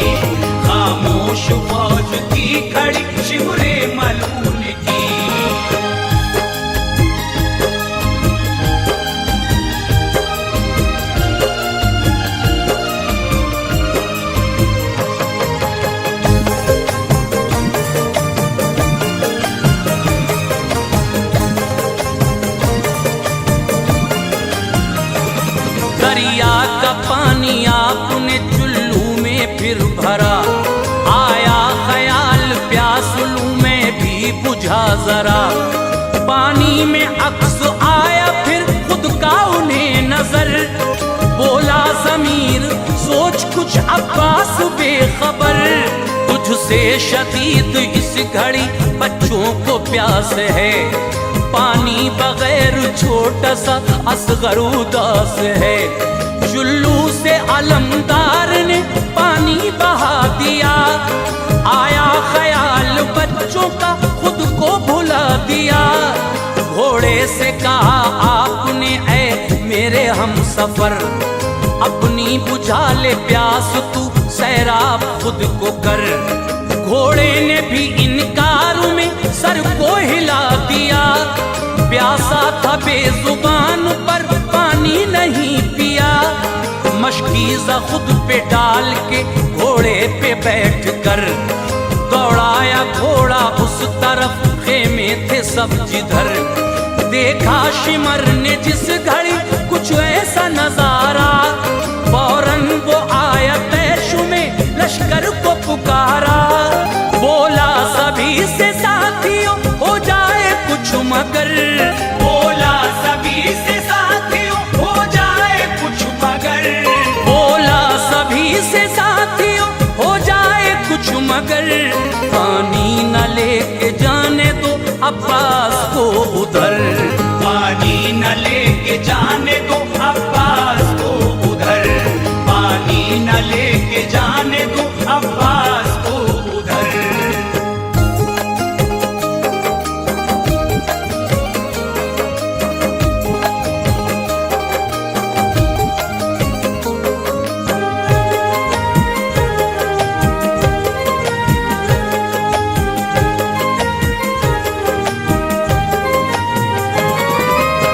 खामोश फौज थी खड़ी शिमरे मलून की। दरिया का पानी आपने चुल्लू में फिर भरा, आया ख्याल प्यास लूं मैं भी बुझा जरा। पानी में अक्स आया फिर खुद का उन्हें नजर, बोला ज़मीर सोच कुछ अब्बास बेखबर। तुझसे शदीद इस घड़ी बच्चों को प्यास है, पानी बगैर छोटा सा असगर उदास है। चुल्लू से अलमदार ने पानी बहा दिया, आया ख्याल सफर। अपनी बुझा ले प्यास तू सैराब खुद को कर। घोड़े ने भी इनकार में सर को हिला दिया, प्यासा था बेजुबान पर पानी नहीं पिया। मशकीज़ा खुद पे डाल के घोड़े पे बैठ कर दौड़ाया घोड़ा उस तरफ, खेमे थे सब जिधर। देखा शिमर ने जिस घड़ी कुछ ऐसा नजारा, फौरन वो आया तैशु में लश्कर को पुकारा। बोला सभी से साथियों हो जाए कुछ मगर, बोला सभी से साथियों हो जाए कुछ मगर, बोला सभी से साथियों हो जाए कुछ मगर। पानी न लेके जाने दो अब्बास को उधर, पानी न लेके जाने दो अब्बास को उधर, पानी न लेके जाने दो अब्बास को उधर।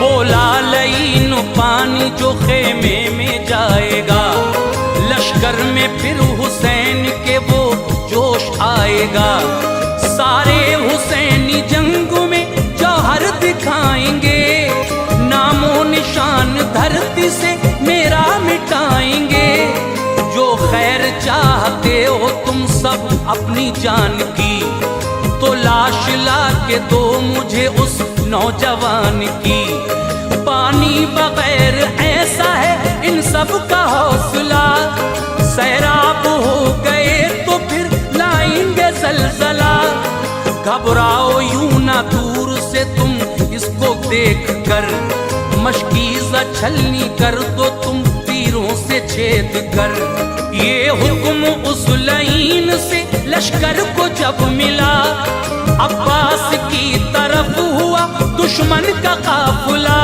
बोला लईन पानी जो खेमे में जाएगा, लश्कर में फिर हुसैन के वो जोश आएगा। सारे हुसैनी जंग में जौहर दिखाएंगे, नामो निशान धरती से मेरा मिटाएंगे। जो खैर चाहते हो तुम सब अपनी जान की, तो लाश ला के दो मुझे उस नौजवान की। पानी बगैर ऐसा है इन सब का हौसला, सैराब हो गए तो फिर लाएंगे जलजला। घबराओ यूं ना दूर से तुम इसको देख कर, मशकीज़ा छलनी कर दो तुम तीरों से छेद कर। ये हुक्म उस लईन से लश्कर को जब मिला, अब्बास की तरफ हुआ दुश्मन का काफिला।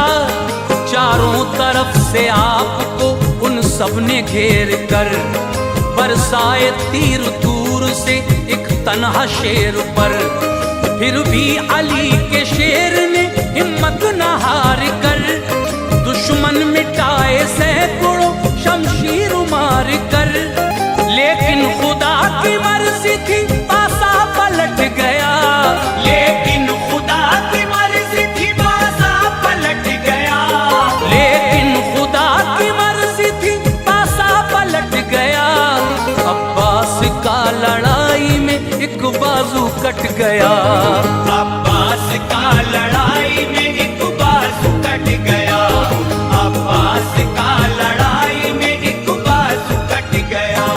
चारों तरफ से आपको उन सब ने घेर कर, बरसाए तीर दूर से एक तन्हा शेर पर। फिर भी अली के शेर ने हिम्मत न हार कर, दुश्मन मिटाए सैकड़ों शमशीर मार कर। लेकिन खुदा की मर्जी थी पासा पलट गया, लेकिन खुदा की मर्जी थी पासा पलट गया, लेकिन खुदा की मर्जी थी पासा पलट गया। अब्बास का लड़ाई में एक बाजू कट गया, अब्बास का लड़ाई में एक बाजू कट गया, अब्बास का लड़ाई में एक बाजू कट गया।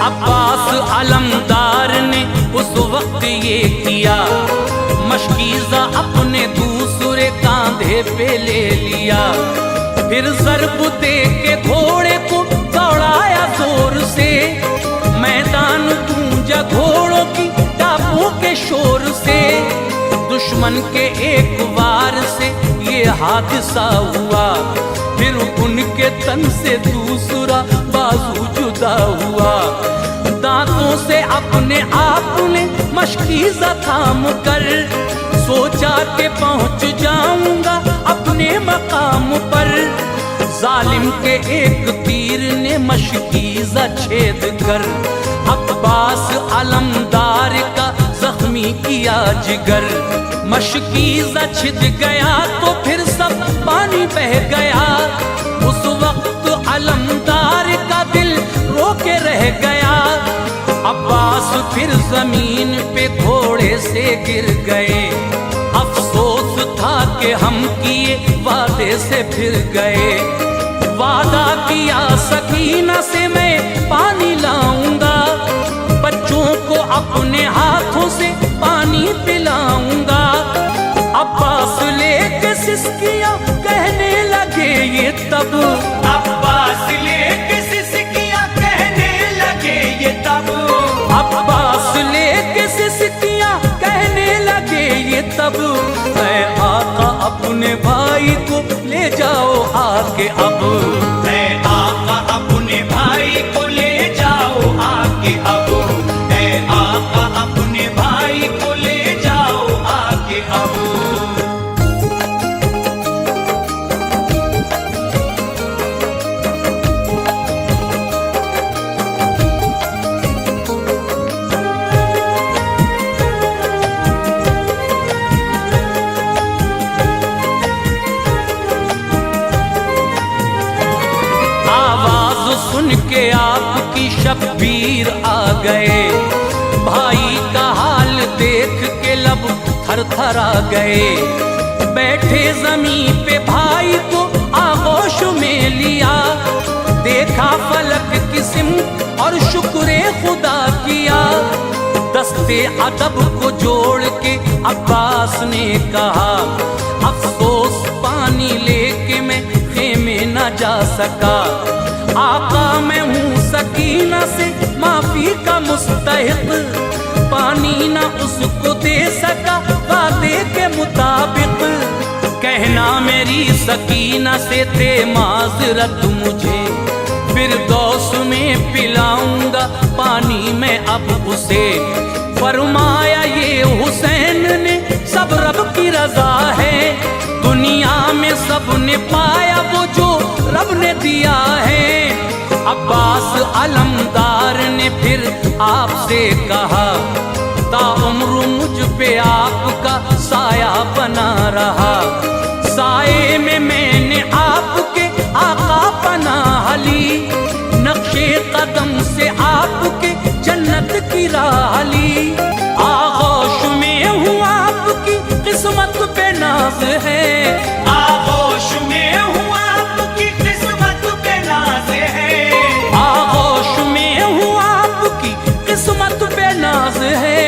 अब्बास अलमदार ने उस वक्त ये किया, मशकीज़ा अपने दूसरे कांधे पे ले लिया। फिर ज़रब दे के घोड़े को दौड़ाया जोर से, मैदान गूंजा घोड़ों की टापों के शोर से। दुश्मन के एक वार से ये हादसा हुआ, फिर उनके तन से दूसरा बाजू जुदा हुआ। दांतों से अपने आप ने मशकीज़ा थाम कर, सोचा के पहुंच जाऊंगा अपने मकाम पर। जालिम के एक तीर ने मशकीज़ा छेद कर, अब्बास अलमदार का जख्मी किया जिगर। मशकीज़ा छिद गया तो फिर सब पानी बह गया, उस वक्त अलमदार का दिल रो के रह गया। अब्बास फिर जमीन पे घोड़े से गिर गए, अफसोस था कि हम किए वादे से फिर गए। वादा किया सकीना से मैं पानी लाऊंगा, बच्चों को अपने हाथों से पानी पिलाऊंगा। तब, अब्बास लेके सिसकियां कहने लगे ये तब, अब्बास लेके सिसकियां कहने लगे ये तब, ऐ आका अपने भाई को ले जाओ आके अब, ऐ आका अपने भाई को ले जाओ आके अब, ऐ आका अपने भाई को ले जाओ आके अब। सुन के आपकी शब्बीर आ गए, भाई का हाल देख के लब थर थर आ गए, बैठे जमीन पे भाई को आगोश में लिया, देखा फलक किस्म और शुक्र खुदा किया, दस्ते अदब को जोड़ के अब्बास ने कहा, अफसोस पानी लेके मैं खेमे न जा सका, आका मैं हूँ सकीना से माफी का मुस्तहिक, पानी ना उसको दे सका वादे के मुताबिक, कहना मेरी सकीना से थे माजरत मुझे, फिर दौस में पिलाऊंगा पानी मैं अब उसे, फरमाया ये हुसैन ने सब रब की रजा है, दुनिया में सब ने पाया वो जो रब ने दिया है, अब्बास अलमदार ने फिर आपसे कहा, ताउम्र मुझ पे आपका साया बना रहा, साए में मैंने आपके आका पनाह ली, नक्शे कदम से आपके जन्नत की राह ली, आगोश में हूँ आपकी किस्मत पे नाज है, आगोश में हूँ आपकी किस्मत पे नाज है, आगोश में हूँ आपकी किस्मत पे नाज है,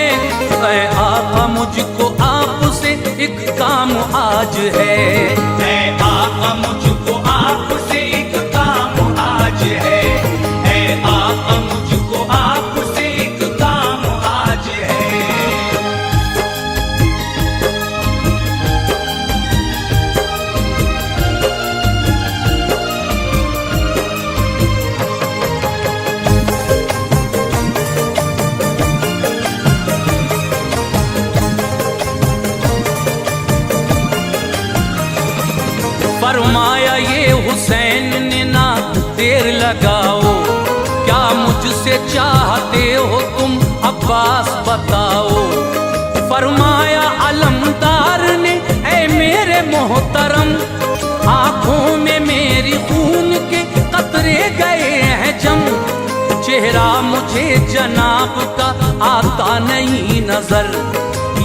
ऐ आका मुझको आपसे एक काम आज है, ऐ आका मुझको आपसे एक काम आज है, ऐ आका मुझको आपसे एक काम आज है। फरमाया ये हुसैन ने ना देर लगाओ, क्या मुझसे चाहते हो तुम अब्बास बताओ, फरमाया अलमदार ने ऐ मेरे मोहतरम, आंखों में मेरी खून के कतरे गए हैं जम, चेहरा मुझे जनाब का आता नहीं नजर,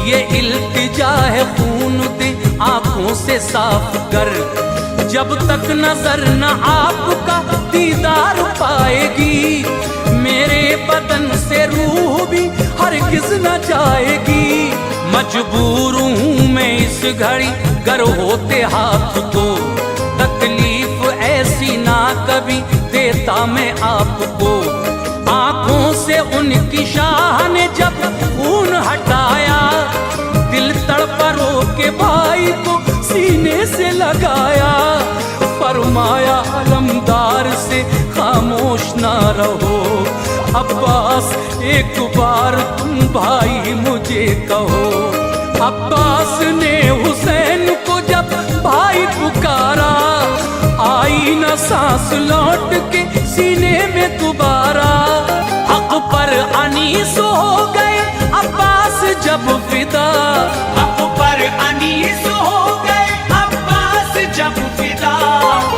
ये इल्तिजा है खून दे आंखों से साफ कर, जब तक नजर न आपका दीदार पाएगी, मेरे बदन से रूह भी हरगिज न जाएगी, मजबूर हूँ मैं इस घड़ी गर होते हाथ को, तकलीफ ऐसी ना कभी देता मैं आपको, आंखों से उनकी शाह ने जब खून हटाया, दिल तड़पा रो के भाई को सीने से लगाया, फरमाया अलमदार से खामोश ना रहो, अब्बास एक बार तुम भाई मुझे कहो, अब्बास ने हुसैन को जब भाई पुकारा, आई न सांस लौट के सीने में दोबारा, हक पर अनीस हो गए अब्बास जब फिदा, हक पर अनीस हो गए अब्बास जब फिदा,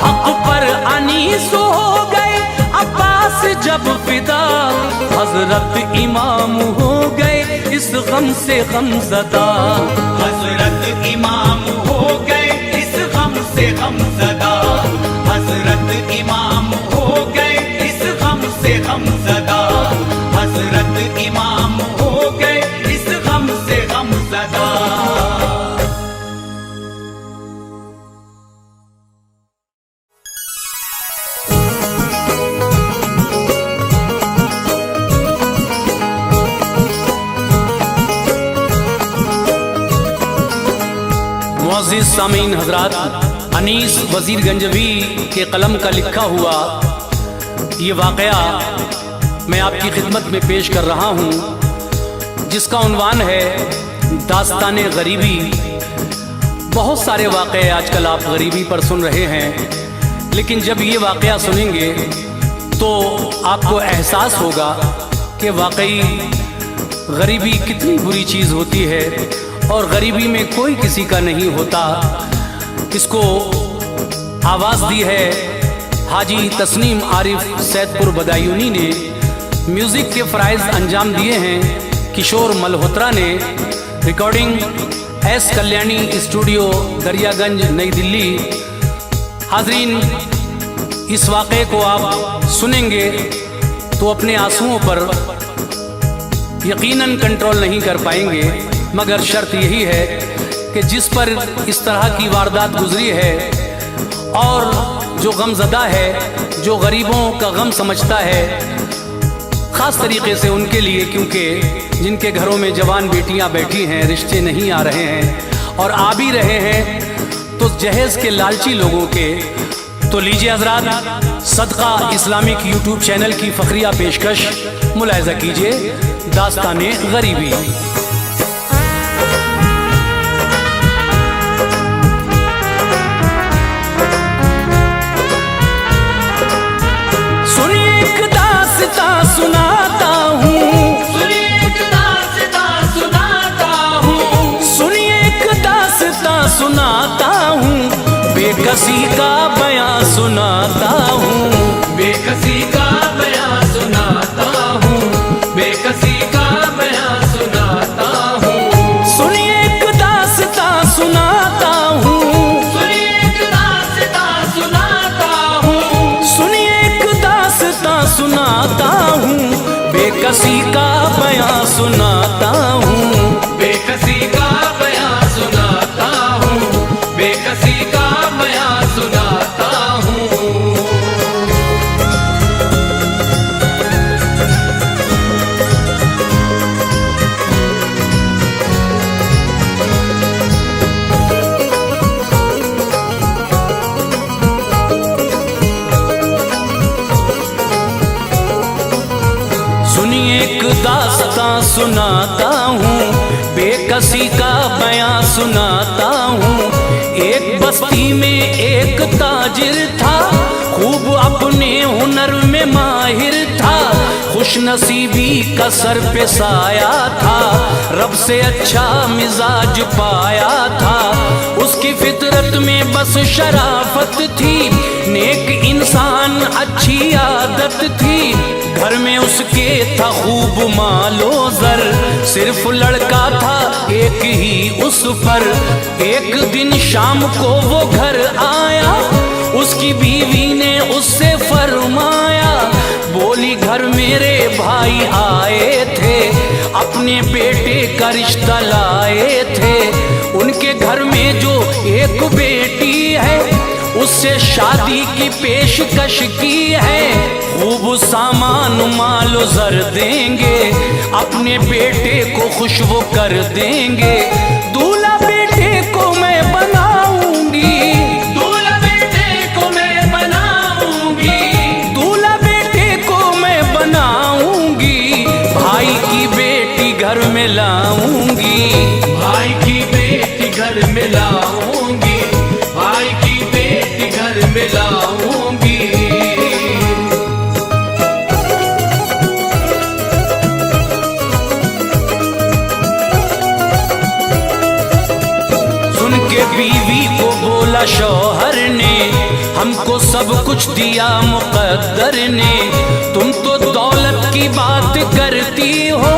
हक पर अनीस हो गए अब्बास जब फिदा, हजरत इमाम हो गए इस गम से गमज़दा, हजरत इमाम हो गए इस गम से गमज़दा, हजरत इमाम हो गए इस गम से गमज़दा, हजरत इमाम हो गए इस गम से गमज़दा। मोअज़्ज़िज़ सामीन हज़रात, अनीस वज़ीर गंजवी के कलम का लिखा हुआ ये वाक़या मैं आपकी खिदमत में पेश कर रहा हूँ, जिसका उन्वान है दास्ताने गरीबी। बहुत सारे वाक़े आजकल आप गरीबी पर सुन रहे हैं, लेकिन जब ये वाक़या सुनेंगे तो आपको एहसास होगा कि वाकई गरीबी कितनी बुरी चीज़ होती है और गरीबी में कोई किसी का नहीं होता। इसको आवाज़ दी है हाजी तस्नीम आरिफ सैदपुर बदायूनी ने, म्यूज़िक के फ़राइज़ अंजाम दिए हैं किशोर मल्होत्रा ने, recording S Kalyani studio Daryaganj नई दिल्ली। हाज़रीन, इस वाक़े को आप सुनेंगे तो अपने आंसुओं पर यकीनन कंट्रोल नहीं कर पाएंगे, मगर शर्त यही है कि जिस पर इस तरह की वारदात गुजरी है और जो गमज़दा है, जो गरीबों का गम समझता है, ख़ास तरीके से उनके लिए, क्योंकि जिनके घरों में जवान बेटियां बैठी हैं, रिश्ते नहीं आ रहे हैं और आ भी रहे हैं तो जहेज़ के लालची लोगों के। तो लीजिए हज़रात, सदका इस्लामिक यूट्यूब चैनल की फ़खरिया पेशकश मुलाहिज़ा कीजिए, दास्ताने गरीबी। सुनिए एक दास्तां सुनाता हूँ, सुनिए एक दास्तां सुनाता हूँ, सुनिए एक दास्तां सुनाता हूँ, बेकसी का बयां सुनाता हूँ, बेकसी का बयां सुनाता हूँ, बेकसी का बयां सुनाता हूँ। सुनिए एक दास्तां सुनाता हूँ, सुनिए एक दास्तां सुनाता हूँ, सुनिए एक दास्तां सुनाता हूँ, बेकसी का बयां सुनाता हूँ, बेकसी का बयां सुनाता हूँ, बेकसी का बयां सुनाता हूँ। सुनिए एक दास्तां सुनाता हूँ, बेकसी का बयां सुनाता हूँ। एक बस्ती में एक ताजिर था, खूब अपने हुनर में माहिर था, खुश नसीबी का सर पे साया था, रब से अच्छा मिजाज पाया था। उसकी फितरत में बस शराफत थी, नेक इंसान अच्छी आदत थी, घर में उसके था खूब मालो ज़र, सिर्फ लड़का था एक ही उस पर। एक दिन शाम को वो घर आया, उसकी बीवी ने उससे फरमाया, बोली घर मेरे भाई आए थे, अपने बेटे का रिश्ता लाए थे, उनके घर में जो एक बेटी है उससे शादी की पेशकश की है, खूब सामान मालो ज़र देंगे, अपने बेटे को खुश वो कर देंगे, दूल्हा बेटे को मैं बनाऊंगी, दूल्हा बेटे को मैं बनाऊंगी, दूल्हा बेटे को मैं बनाऊंगी, भाई की बेटी घर में लाऊंगी, भाई की बेटी घर में लाऊंगी, भाई की बेटी घर में लाऊंगी। सुन के बीवी को बोला शौहर ने, हमको सब कुछ दिया मुकद्दर ने, तुम तो दौलत की बात करती हो,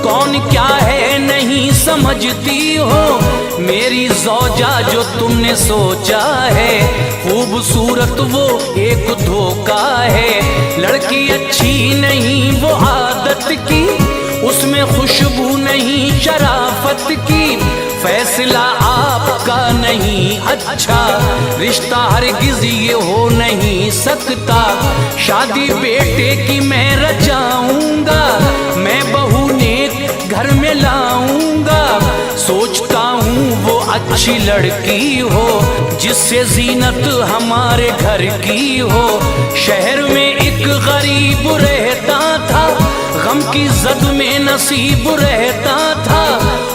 कौन क्या है नहीं समझती हो, मेरी ज़ौजा जो तुमने सोचा है, खूबसूरत वो एक धोखा है, लड़की अच्छी नहीं वो आदत की, उसमें खुशबू नहीं शराफत की, फैसला आपका नहीं अच्छा, रिश्ता हरगिज़ ये हो नहीं सकता, शादी बेटे की मैं रचाऊंगा, मैं बहू नेक घर में लाऊंगा, सोचता हूँ वो अच्छी लड़की हो, जिससे जीनत हमारे घर की हो। शहर में एक गरीब रहता था, गम की जद में नसीब रहता था।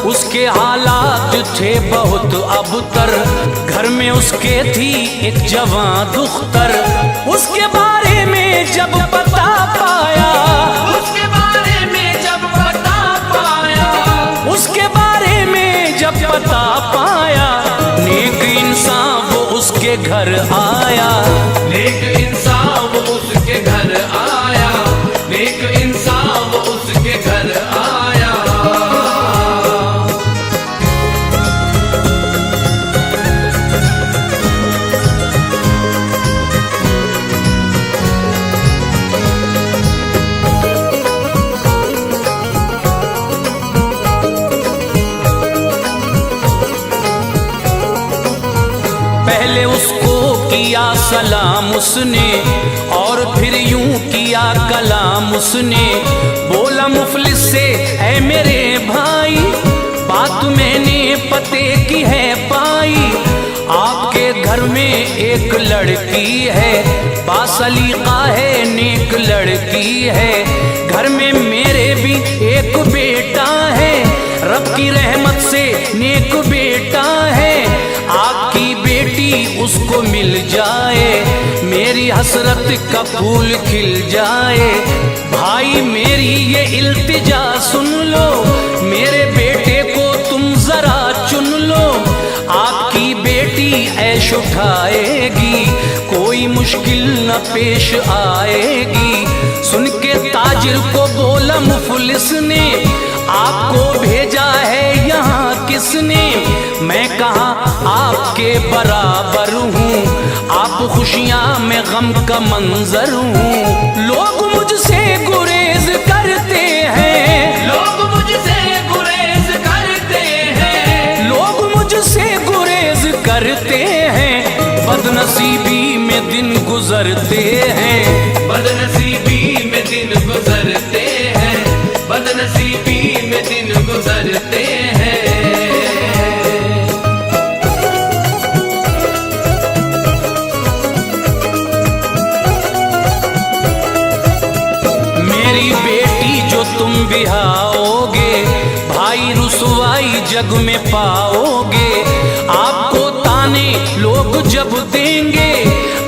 उसके हालात थे बहुत अबतर, घर में उसके थी एक जवान दुख्तर। उसके बारे में जब पता पाया, उसके बारे में जब पता पाया, उसके बारे में जब पता पाया, नेक इंसान वो उसके घर आया। नेक इंसान वो उसके घर आया, नेक इंसान वो उसके घर आया। पहले उसको किया सलाम उसने, और फिर यूं किया कलाम उसने। बोला मुफलिस से ऐ मेरे भाई, बात मैंने पते की है पाई। आपके घर में एक लड़की है, बासलीका है, नेक लड़की है। घर में मेरे भी एक बेटा है, रब की रहमत से नेक बेटा है। आपकी बेटी उसको मिल जाए, मेरी हसरत का फूल खिल जाए। भाई मेरी ये इल्तिजा सुन लो, मेरे बेटे को तुम जरा चुन लो। आपकी बेटी ऐश उठाएगी, कोई मुश्किल न पेश आएगी। सुन के ताजिर को बोला मुफलिस ने, आपको भेजा है यहाँ किसने? मैं कहा आपके बराबर हूँ, आप खुशियाँ में गम का मंजर हूँ। लोग मुझसे गुरेज करते हैं, लोग मुझसे गुरेज करते हैं, लोग मुझसे गुरेज करते हैं। बदनसीबी में दिन गुजरते हैं, बदनसीबी में दिन गुजरते हैं, बदनसीबी में दिन गुजरते हैं। मेरी बेटी जो तुम बिहाओगे, भाई रुसवाई जग में पाओगे। आपको ताने लोग जब देंगे,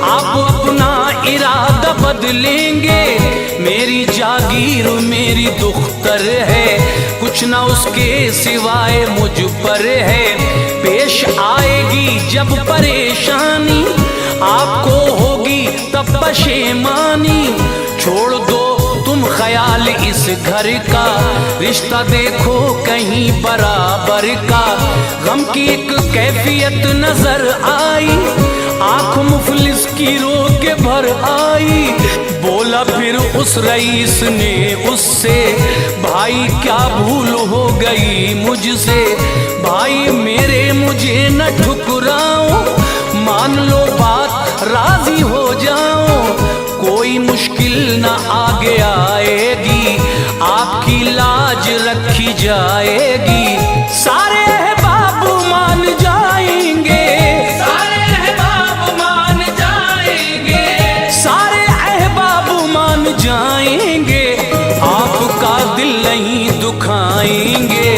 आप अपना इरादा बदलेंगे। मेरी जागीर मेरी दुख्तर है, कुछ ना उसके सिवाय मुझ पर है। पेश आएगी जब परेशानी, आपको होगी तब पशेमानी। छोड़ दो तुम ख्याल इस घर का, रिश्ता देखो कहीं बराबर का। गम की एक कैफियत नजर आई, आंख मुफलिस की रो के भर आई। बोला फिर उस रईस ने उससे, भाई क्या भूल हो गई मुझसे। भाई मेरे मुझे न ठुकराओ, मान लो बात राजी हो जाओ। कोई मुश्किल न आगे आएगी, आपकी लाज रखी जाएगी। सारे अहबाब मान जाएंगे, सारे अहबाब मान जाएंगे, सारे अहबाब मान जाएंगे। आपका दिल नहीं दुखाएंगे,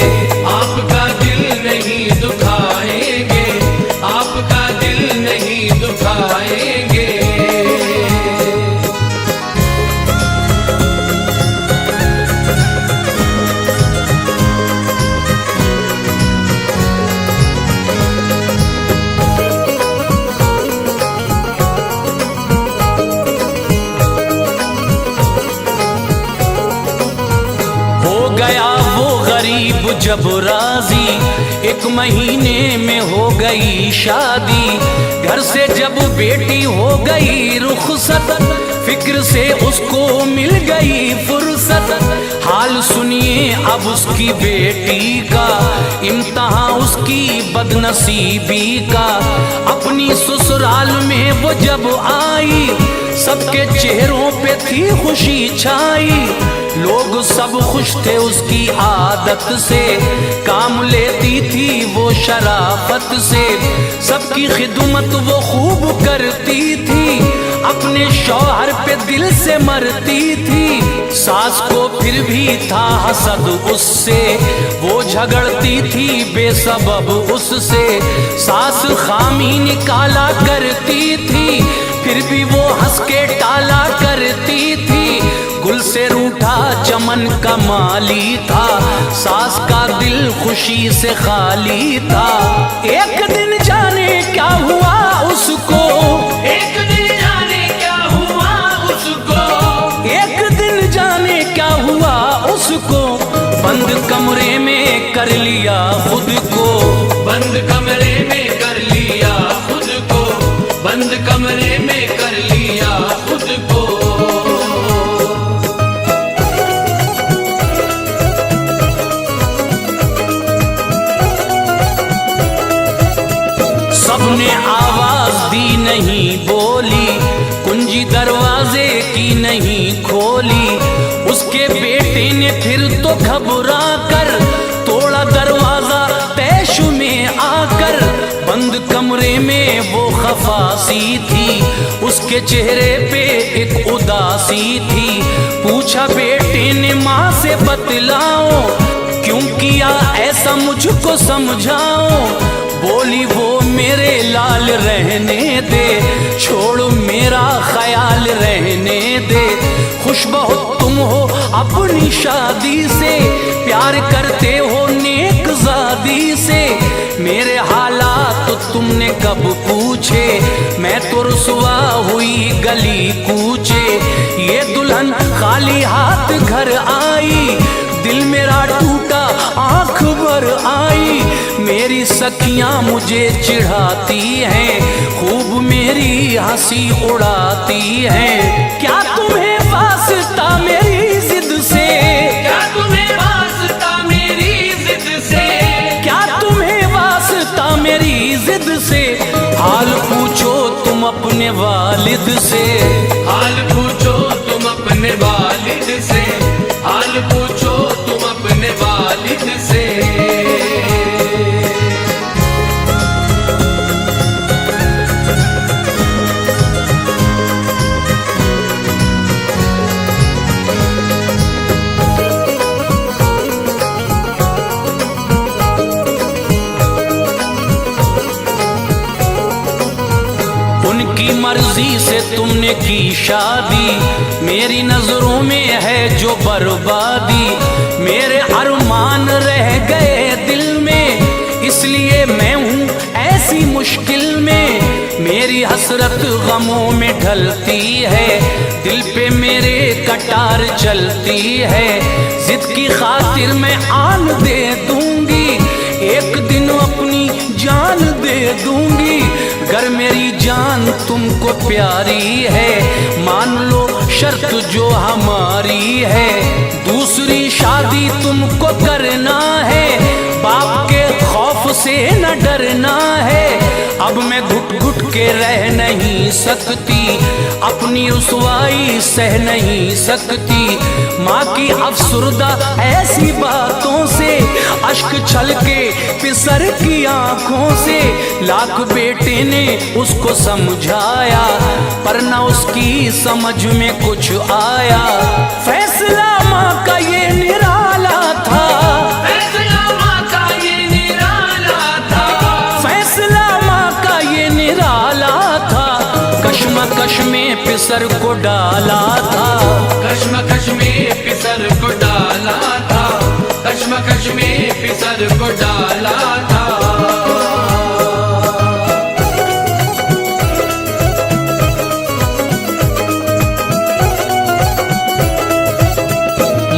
आपका दिल नहीं दुखाएंगे, आपका दिल नहीं दुखाएंगे। जब राजी, एक महीने में हो गई शादी। घर से जब बेटी हो गई रुखसत, फिक्र से उसको मिल गई फुर्सत। हाल सुनिए अब उसकी बेटी का, इम्तिहान उसकी बदनसीबी का। अपनी ससुराल में वो जब आई, सबके चेहरों पे थी खुशी छाई, लोग सब खुश थे उसकी आदत से, काम लेती थी वो शराफत से, सबकी खिदमत वो खूब करती थी, अपने शौहर पे दिल से मरती थी। सास को फिर भी था हसद उससे, वो झगड़ती थी बेसबब उससे, सास खामी निकाला करती थी, फिर भी वो हंस के टाला करती थी। गुल से रूठा चमन का माली था, सास का दिल खुशी से खाली था। एक दिन जाने क्या हुआ उसको, एक दिन जाने क्या हुआ उसको, एक दिन जाने क्या हुआ उसको, बंद कमरे में कर लिया खुद को, बंद कमरे में कर लिया खुद को, बंद कमरे में कर लिया खुद को। सबने आवाज दी नहीं बोली, कुंजी दरवाजे की नहीं खोली, उसके बेटे ने फिर तो घबरा कर तोड़ा दरवाजा तैश में आकर। बंद कमरे में वो खफासी थी, उसके चेहरे पे एक उदासी थी, पूछा बेटे ने माँ से बतलाओ, क्यों किया ऐसा मुझको समझाओ। बोली वो मेरे लाल रहने दे, छोड़ मेरा ख्याल रहने दे, खुश बहुत तुम हो अपनी शादी से, प्यार करते हो नेक ज़ादी से, मेरे हालात तो तुमने कब पूछे, मैं तो रुसवा हुई गली कूचे। ये दुल्हन खाली हाथ घर आई, दिल मेरा टूटा आंख भर आई, मेरी सखियां मुझे चिढ़ाती हैं, खूब मेरी हंसी उड़ाती हैं। क्या तुम्हें वास्ता मेरी जिद से, क्या तुम्हें वास्ता मेरी जिद से, क्या तुम्हें वास्ता मेरी जिद से, हाल पूछो तुम अपने वालिद से, हाल पूछो तुम अपने वालिद से, हाल पूछो तुम अपने वालिद से। उनकी मर्जी से तुमने की शादी, मेरी नजरों में है जो बर्बादी, मेरे अरमान रह गए दिल में, इसलिए मैं हूँ ऐसी मुश्किल में, मेरी हसरत गमों में ढलती है, दिल पे मेरे कटार चलती है, जिद की खातिर मैं आन दे दूंगी, एक दिन अपनी जान दे दूंगी, अगर मेरी जान तुमको प्यारी है, मान लो शर्त जो हमारी है, दूसरी शादी तुमको करना है, बाप के खौफ से न डरना है, अब मैं घुट घुट के रह नहीं सकती, अपनी रुसवाई सह नहीं सकती, माँ की अफसुर्दा ऐसी बातों से, अश्क छलके पिसर की आंखों से, लाख बेटे ने उसको समझाया, पर न उसकी समझ में कुछ आया, फैसला माँ का ये निराला था, फैसला माँ का ये निराला था, फैसला माँ का ये निराला था, कश्मकश में पिसर को डाला था, कश्मकश में पिसर को डाला था, कश्मकश में पिसर को डाला था।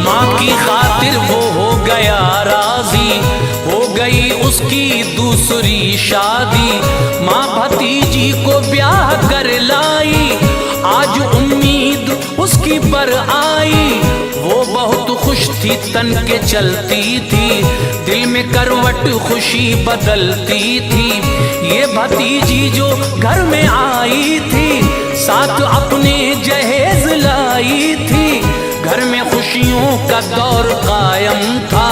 माँ की खातिर वो हो गया राजी, हो गई उसकी दूसरी शादी, माँ भतीजी को ब्याह कर लाई, आज उम्मीद उसकी पर आई, वो बहुत खुश थी तन के चलती थी, दिल में करवट खुशी बदलती थी, ये भतीजी जो घर में आई थी, साथ अपने का दौर कायम था,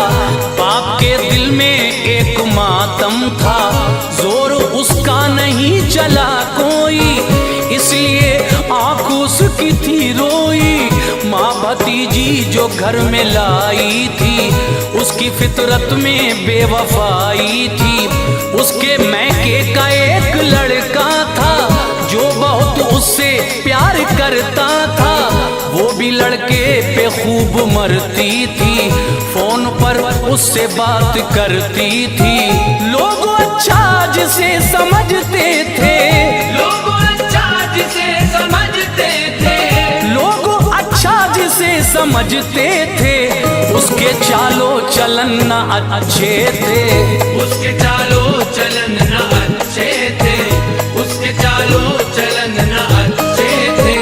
बाप के दिल में एक मातम था, जोर उसका नहीं चला कोई, इसलिए आँख उसकी थी रोई। माँ भतीजी जो घर में लाई थी, उसकी फितरत में बेवफाई थी। उसके मैके का एक लड़का था, जो बहुत उससे प्यार करता था, वो भी लड़के पे खूब मरती थी, फोन पर उससे बात करती थी। लोग अच्छा जिसे समझते थे, लोग अच्छा जिसे समझते थे, लोग अच्छा जिसे समझते थे, उसके चालो चलन न अच्छे थे, उसके चालो चलन न अच्छे थे, उसके चालो चलन न अच्छे थे।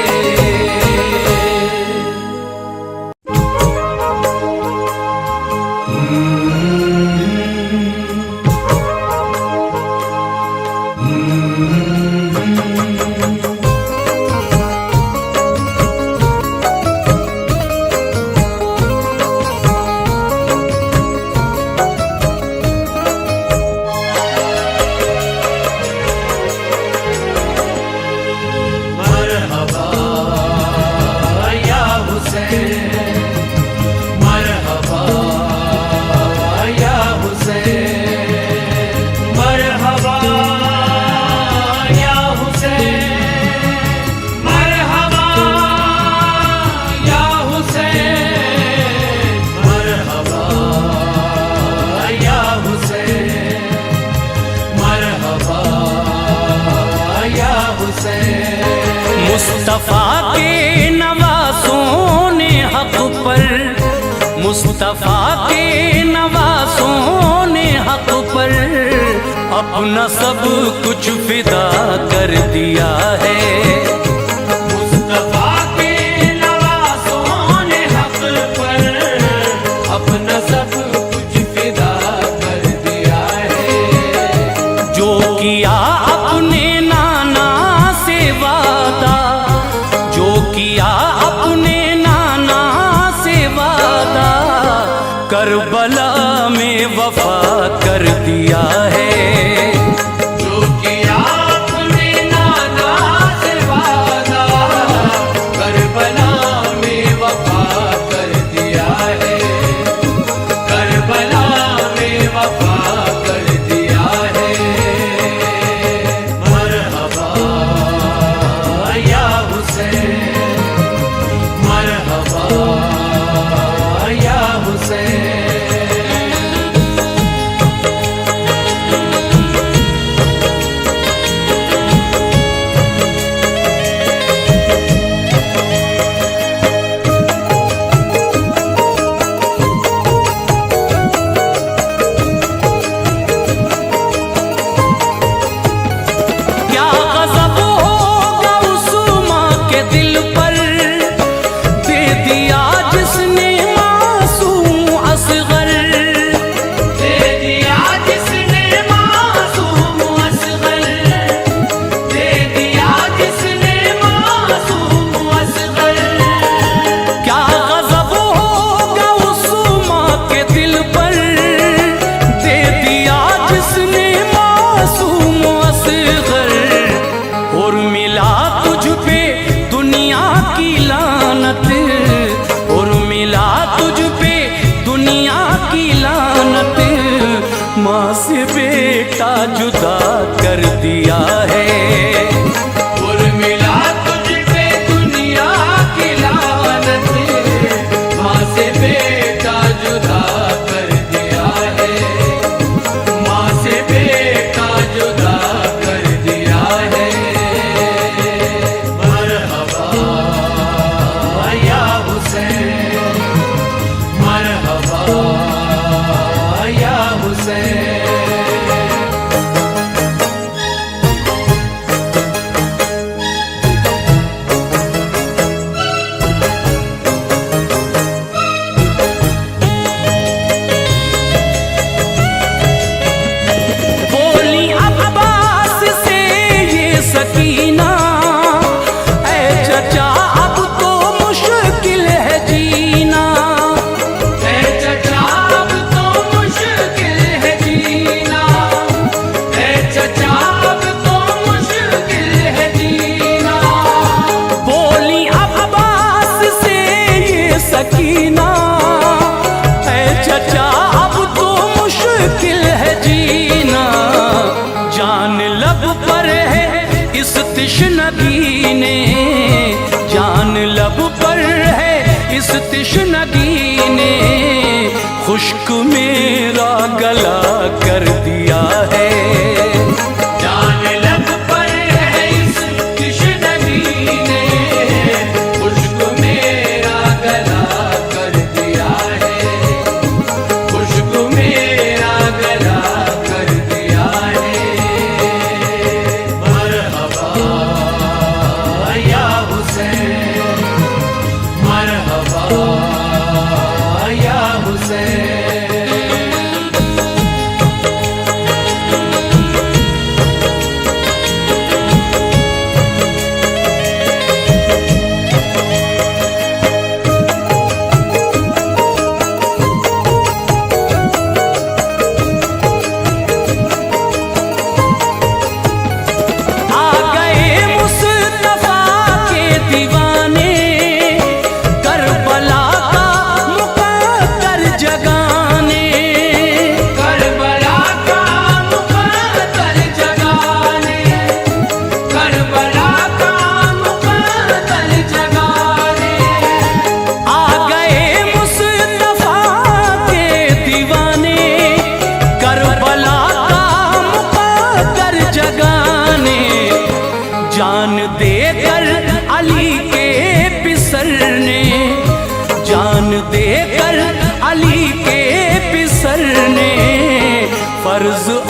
मुस्तफा के नवासों ने हक पर, मुस्तफा के नवासों ने हक पर अपना सब कुछ फिदा कर दिया है। मुस्तफा के नवासों ने हक पर अपना सब कुछ फिदा कर दिया है। जो किया अपने नाना से वादा, जो किया अपने नाना से वादा, करबला में वफा कर दिया है। जो किया अपने नाना से वादा, करबला में वफा कर दिया है, करबला में वफा कर दिया है। मरहबा या हुसैन, मरहबा या हुसैन। क्या गज़ब होगा उस माँ के दिल पर, दे दिया जिसने मासूम असग़र, दे दिया जिसने मासूम असग़र, दे दिया जिसने मासूम असग़र। क्या गज़ब होगा उस माँ के दिल पर, दे दिया जिसने मासूम असग़र। और मिला तुझ पे दुनिया की लानत, और मिला तुझ पे दुनिया की लानत, माँ से बेटा जुदा कर दिया है। और मिला तुझ पे दुनिया की लानत, माँ से बेटा जुदा कर दिया है, माँ से बेटा जुदा कर दिया है। मरहबा या हुसैन, मरहबा या हुसैन। बोली अब्बास से ये सकीना, ऐ चचा अब तो मुश्किल है जीना।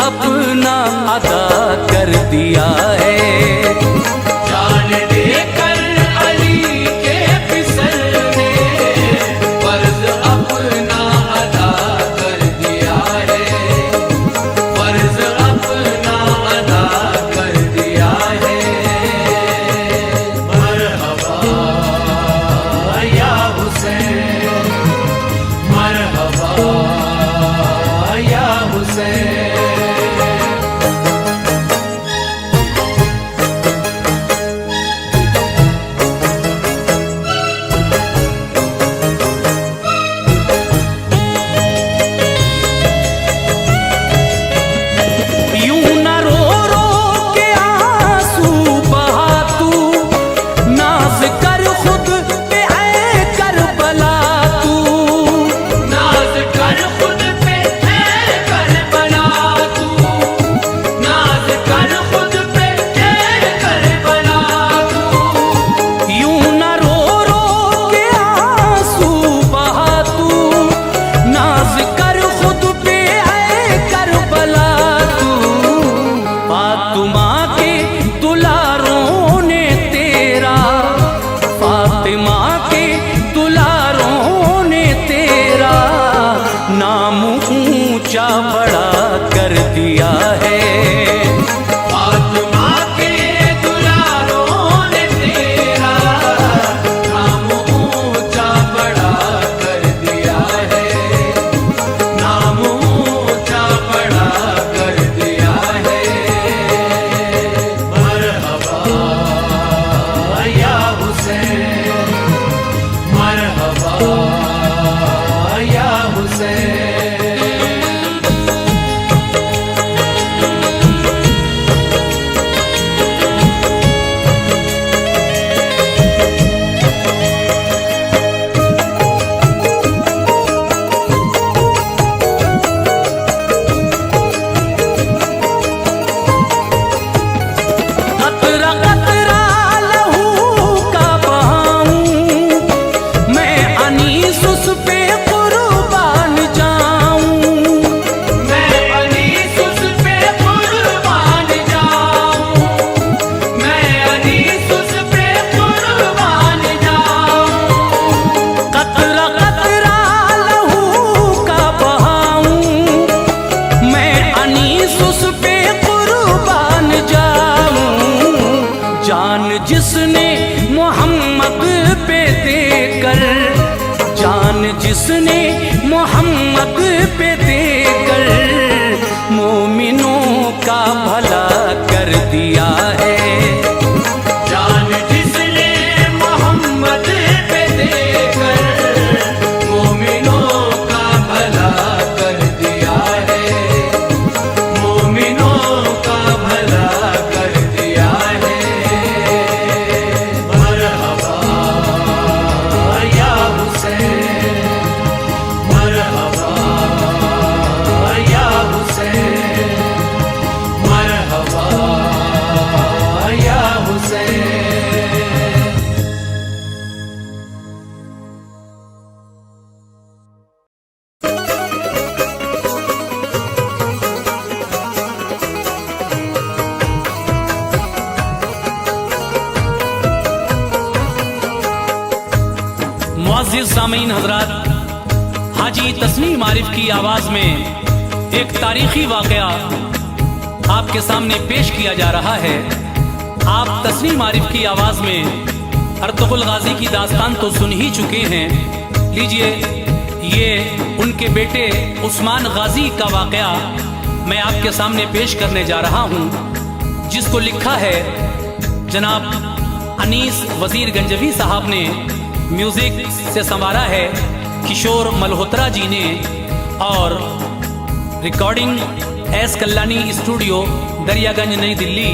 अपना अदा कर दिया है। जान देकर अली के फिसलने फर्ज अपना अदा कर दिया है, फर्ज अपना अदा कर दिया है। मरहबा या हुसैन, मरहबा या हुसैन। जिसने मोहम्मद पे देकर, जान जिसने मोहम्मद पे देकर मोमिनों का भला कर दिया है। जान जिसने मोहम्मद पे देकर मोमिनों का भला कर दिया है, मोमिनों का भला कर दिया है। मरहबा या हुसैन, मरहबा या हुसैन, मरहबा या हुसैन। मुअज़्ज़िज़ सामीन हज़रात, हाजी तस्नीम आरिफ की आवाज़ में एक तारीखी वाक़या आपके सामने पेश किया जा रहा है। आप तस्नीम आरिफ की आवाज़ में अर्तुग़रुल गाज़ी की दास्तान तो सुन ही चुके हैं। लीजिए, ये उनके बेटे उस्मान गाज़ी का वाक़या मैं आपके सामने पेश करने जा रहा हूँ, जिसको लिखा है जनाब अनीस वज़ीर गंजवी साहब ने, म्यूजिक से संवारा है किशोर मल्होत्रा जी ने, और रिकॉर्डिंग एस कल्लानी स्टूडियो दरियागंज नई दिल्ली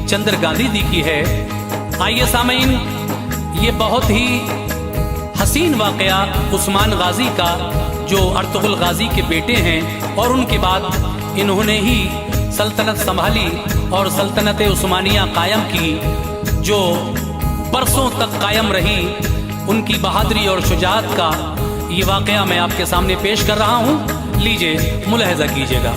चंद्र गांधी दी की है। आइए सामीन, ये बहुत ही हसीन वाक़या उस्मान गाज़ी का, जो अर्तुग़रुल गाज़ी के बेटे हैं और उनके बाद इन्होंने ही सल्तनत संभाली और सल्तनत उस्मानिया कायम की, जो बरसों तक कायम रही। उनकी बहादुरी और शुजाअत का ये वाक़या मैं आपके सामने पेश कर रहा हूँ। लीजिए मुलाहिज़ा कीजिएगा।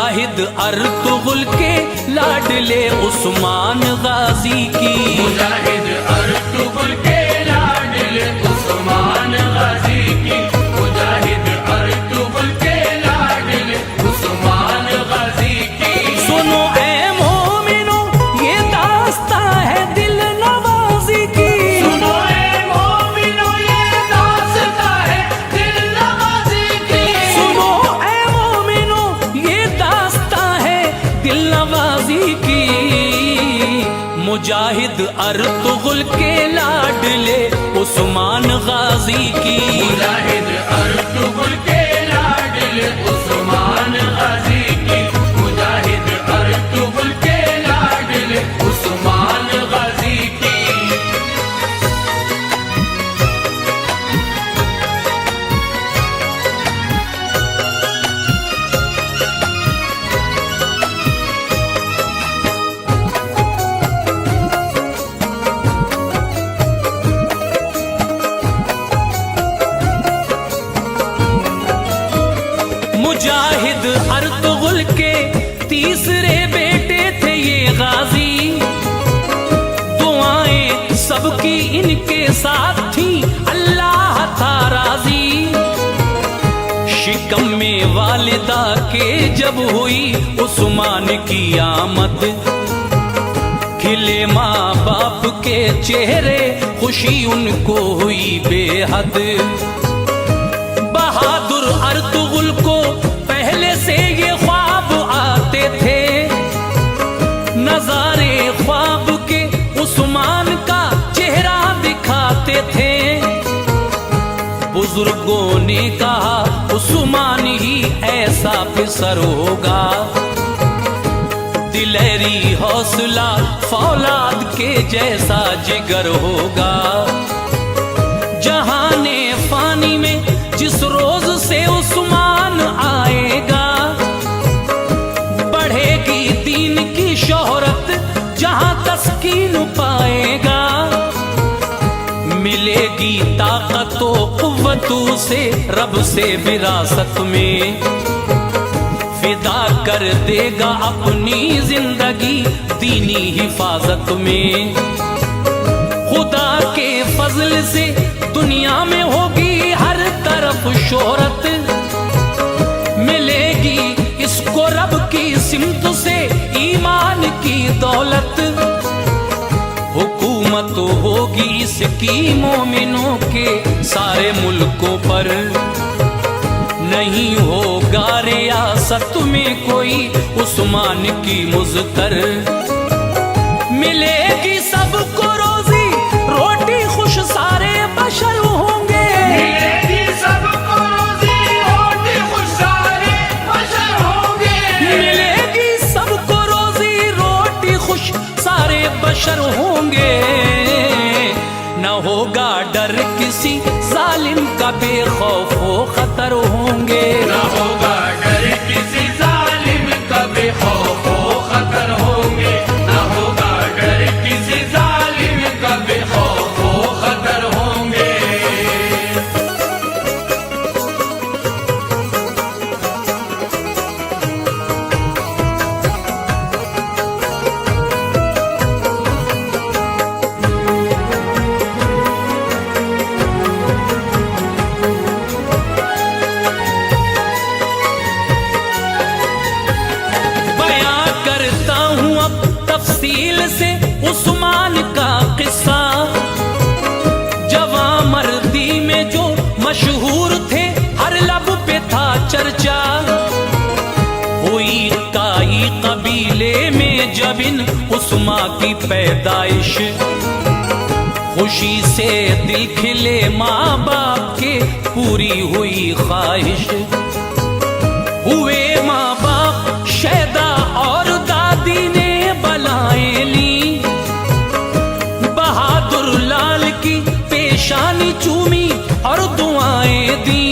मुजाहिद अर्तुगरुल के लाडले उस्मान गाजी की, मुजाहिद अर्तुगरुल के लाडले उस्मान गाजी की, मुजाहिद अर्तुगरुल के लाडले उस्मान गाजी की। सुनो ऐ मोमिनो ये दास्ता है दिल नवाजी की, सुनो ऐ मोमिनो ये दास्ता है दिल नवाजी की, सुनो ऐ मोमिनो ये दास्ता है दिल नवाजी की। मुजाहिद अर्तुगरुल के लाडले उस्मान गाजी की, मुजाहिद अर्तुगरुल के लाडले उस्मान गाजी की, मुजाहिद अर्तुगरुल के लाडले उस्मान गाजी की। मुजाहिद अर्तुगरुल के तीसरे बेटे थे ये गाजी, दुआएं सबकी इनके साथ थी अल्लाह था राजी। शिकम में वालिदा के जब हुई उस्मान की आमद, खिले माँ बाप के चेहरे खुशी उनको हुई बेहद। बहादुर अर्तुगरुल को पहले से ये ख्वाब आते थे, नजारे ख्वाब के उस्मान का चेहरा दिखाते थे। बुजुर्गों ने कहा उस्मान ही ऐसा फिसर होगा, दिलेरी हौसला फौलाद के जैसा जिगर होगा। जहाने फानी में जिस रोज से उस्मान आएगा, बढ़ेगी दीन की शोहरत जहां तस्कीन पाएगा। मिलेगी ताकतो कुव्वतों से रब से विरासत में, फिदा कर देगा अपनी जिंदगी दीनी हिफाजत में। खुदा के फजल से दुनिया में होगी हर तरफ शोहरत, मिलेगी इसको रब की सिमत से ईमान की दौलत। हुकूमत होगी इसकी मोमिनों के सारे मुल्कों पर, नहीं होगा रियासत में कोई उस्मान की मुज़्तर। मिलेगी सबको रोजी रोटी खुश सारे बशर होंगे, मिलेगी सबको रोजी रोटी खुश सारे बशर होंगे, मिलेगी सबको रोजी रोटी खुश सारे बशर होंगे। न होगा डर किसी जालिम का, बेखौफो खतर होंगे। न होगा डर किसी जालिम का, बेखौफो खतर होंगे। न होगा डर किसी जालिम का, बेखौफो खतर होंगे। तफसील से उस्मान का किस्सा, जवां मर्दी में जो मशहूर थे हर लब पे था चर्चा। हुई काई कबीले में जब इन उस्मा की पैदाइश, खुशी से दिल खिले माँ बाप के पूरी हुई ख्वाहिश। हुए माँ बाप शैदा और दादी ने बलाएं ली, बहादुर लाल की पेशानी चूमी और दुआएं दी।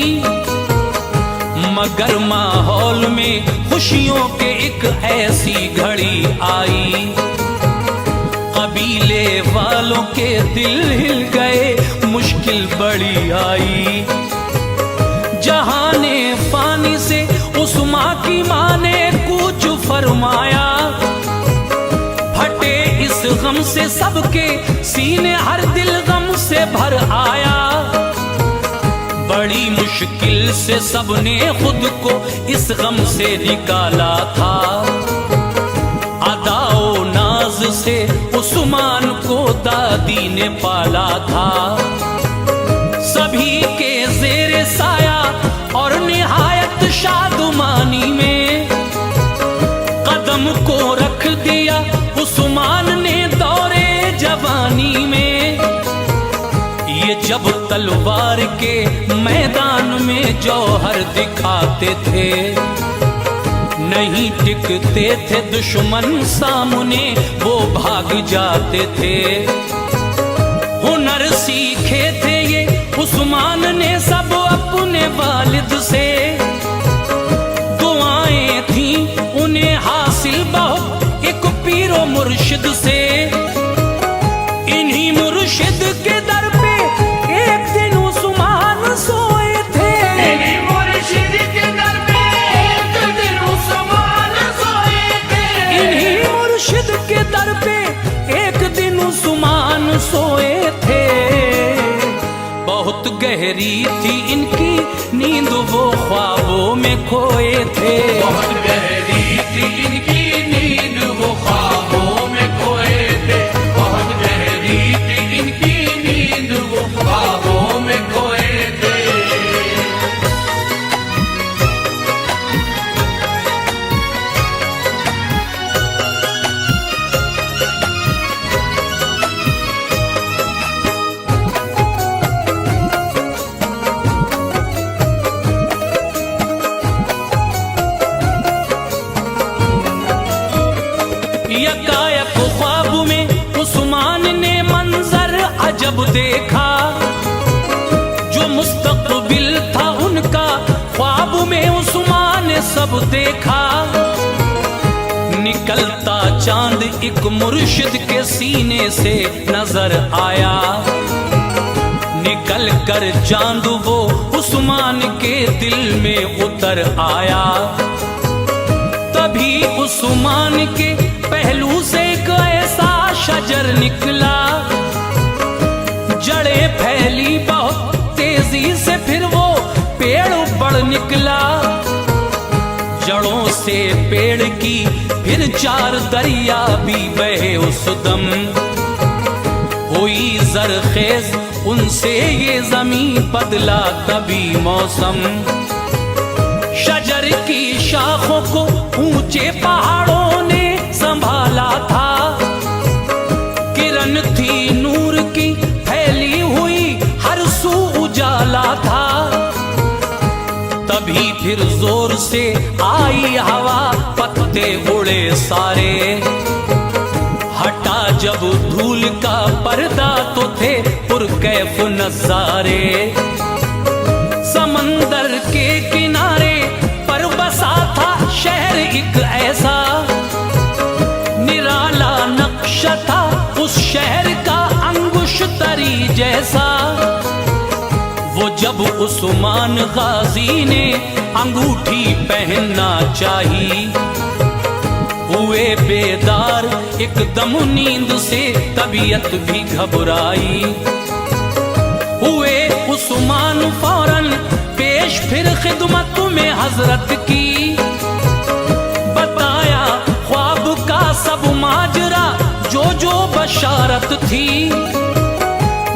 मगर माहौल में खुशियों के एक ऐसी घड़ी आई, कबीले वालों के दिल हिल गए, मुश्किल बड़ी आई। जहाने फानी से उस्मा की माँ ने कूद फरमाया। फटे इस गम से सबके सीने, हर दिल गम से भर आया। बड़ी मुश्किल से सबने खुद को इस गम से निकाला था। अदाओ नाज से उस्मान को दादी ने पाला था। सभी के ज़ेरे साया और निहायत शादुमानी में कदम को रख दिया उस्मान ने दौरे जवानी में। ये जब तलवार के मैदान में जौहर दिखाते थे, नहीं टिकते थे दुश्मन सामने, वो भाग जाते थे। हुनर सीखे थे ये उस्मान ने सब अपने वालिद से। दुआएं थी उन्हें हासिल बहुत एक पीरो मुर्शिद से। इन्हीं मुर्शिद के दर पे एक दिन उस्मान सोए थे। इन्हीं मुर्शिद के दर पे एक दिन उस्मान सोए थे। इन्हीं मुर्शिद के दर पे एक दिन उस्मान सोए थे। बहुत गहरी थी इनकी नींद, वो ख्वाबों में खोए थे। बहुत गहरी थी इनकी नींद, वो ख्वाबों में खोए थे। बहुत गहरी थी इनकी नींद, वो ख्वाबों में खोए थे। यकायक ख्वाब में उस्मान ने मंजर अजब देखा। जो मुस्तकबिल था उनका ख्वाब में उस्मान ने सब देखा। निकलता चांद एक मुर्शिद के सीने से नजर आया। निकल कर चांद वो उस्मान के दिल में उतर आया। तभी उस्मान के पहलू से एक ऐसा शजर निकला। जड़ें फैली बहुत तेजी से, फिर वो पेड़ बढ़ निकला। जड़ों से पेड़ की फिर 4 दरिया भी बहे उस दम। हुई जरखेज उनसे ये जमीन, बदला तभी मौसम। शजर की शाखों को ऊंचे पहाड़ों ने संभाला था। किरण थी नूर की फैली हुई, हर सू उजाला था। तभी फिर जोर से आई हवा, पत्ते उड़े सारे। हटा जब धूल का पर्दा तो थे पुरकैफ नजारे। समंदर के किनारे पर बसा था शहर एक ऐसा। निराला नक्शा था उस शहर का अंगुश तरी जैसा। वो जब उस्मान गाजी ने अंगूठी पहनना चाही, हुए बेदार एकदम नींद से, तबीयत भी घबराई। हुए उस्मान फौरन पेश फिर खिदमत में हजरत की। बताया ख्वाब का सब माजरा, जो जो बशारत थी।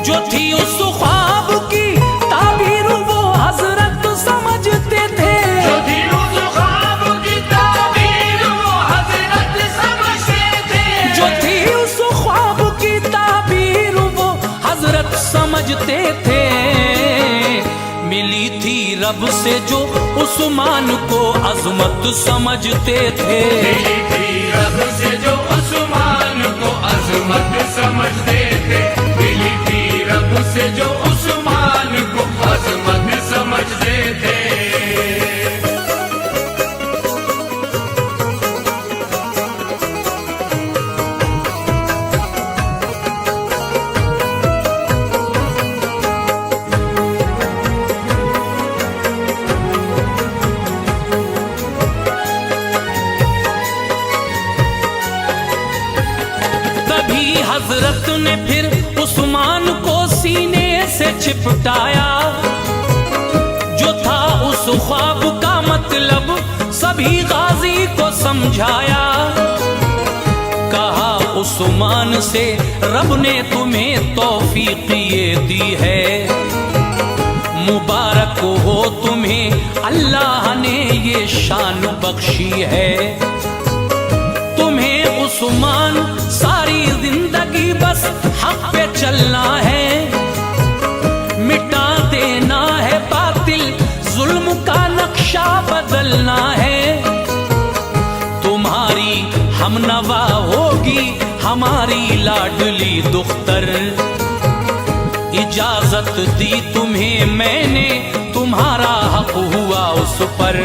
जो थी उस ख्वाब की ताबीर, वो हजरत समझते थे। जो थी उस ख्वाब की ताबीर, वो हजरत समझते थे। जो थी उस ख्वाब की ताबीर, वो हजरत समझते थे। मिली थी रब से जो उस्मान को अजमत समझते थे। मिली थी रब से जो उस्मान को अजमत समझते थे। मिली थी रब से जो उस्मान को अजमत समझते थे। चिपटाया। जो था उस ख्वाब का मतलब सभी गाजी को समझाया। कहा उस्मान से रब ने तुम्हें तौफीक ये दी है, मुबारक हो तुम्हें अल्लाह ने ये शान बख्शी है। तुम्हें उस्मान सारी जिंदगी बस हक पे चलना है, मिटा देना है बातिल, जुल्म का नक्शा बदलना है। तुम्हारी हमनवा होगी हमारी लाडली दुख्तर, इजाजत दी तुम्हें मैंने, तुम्हारा हक हुआ उस पर।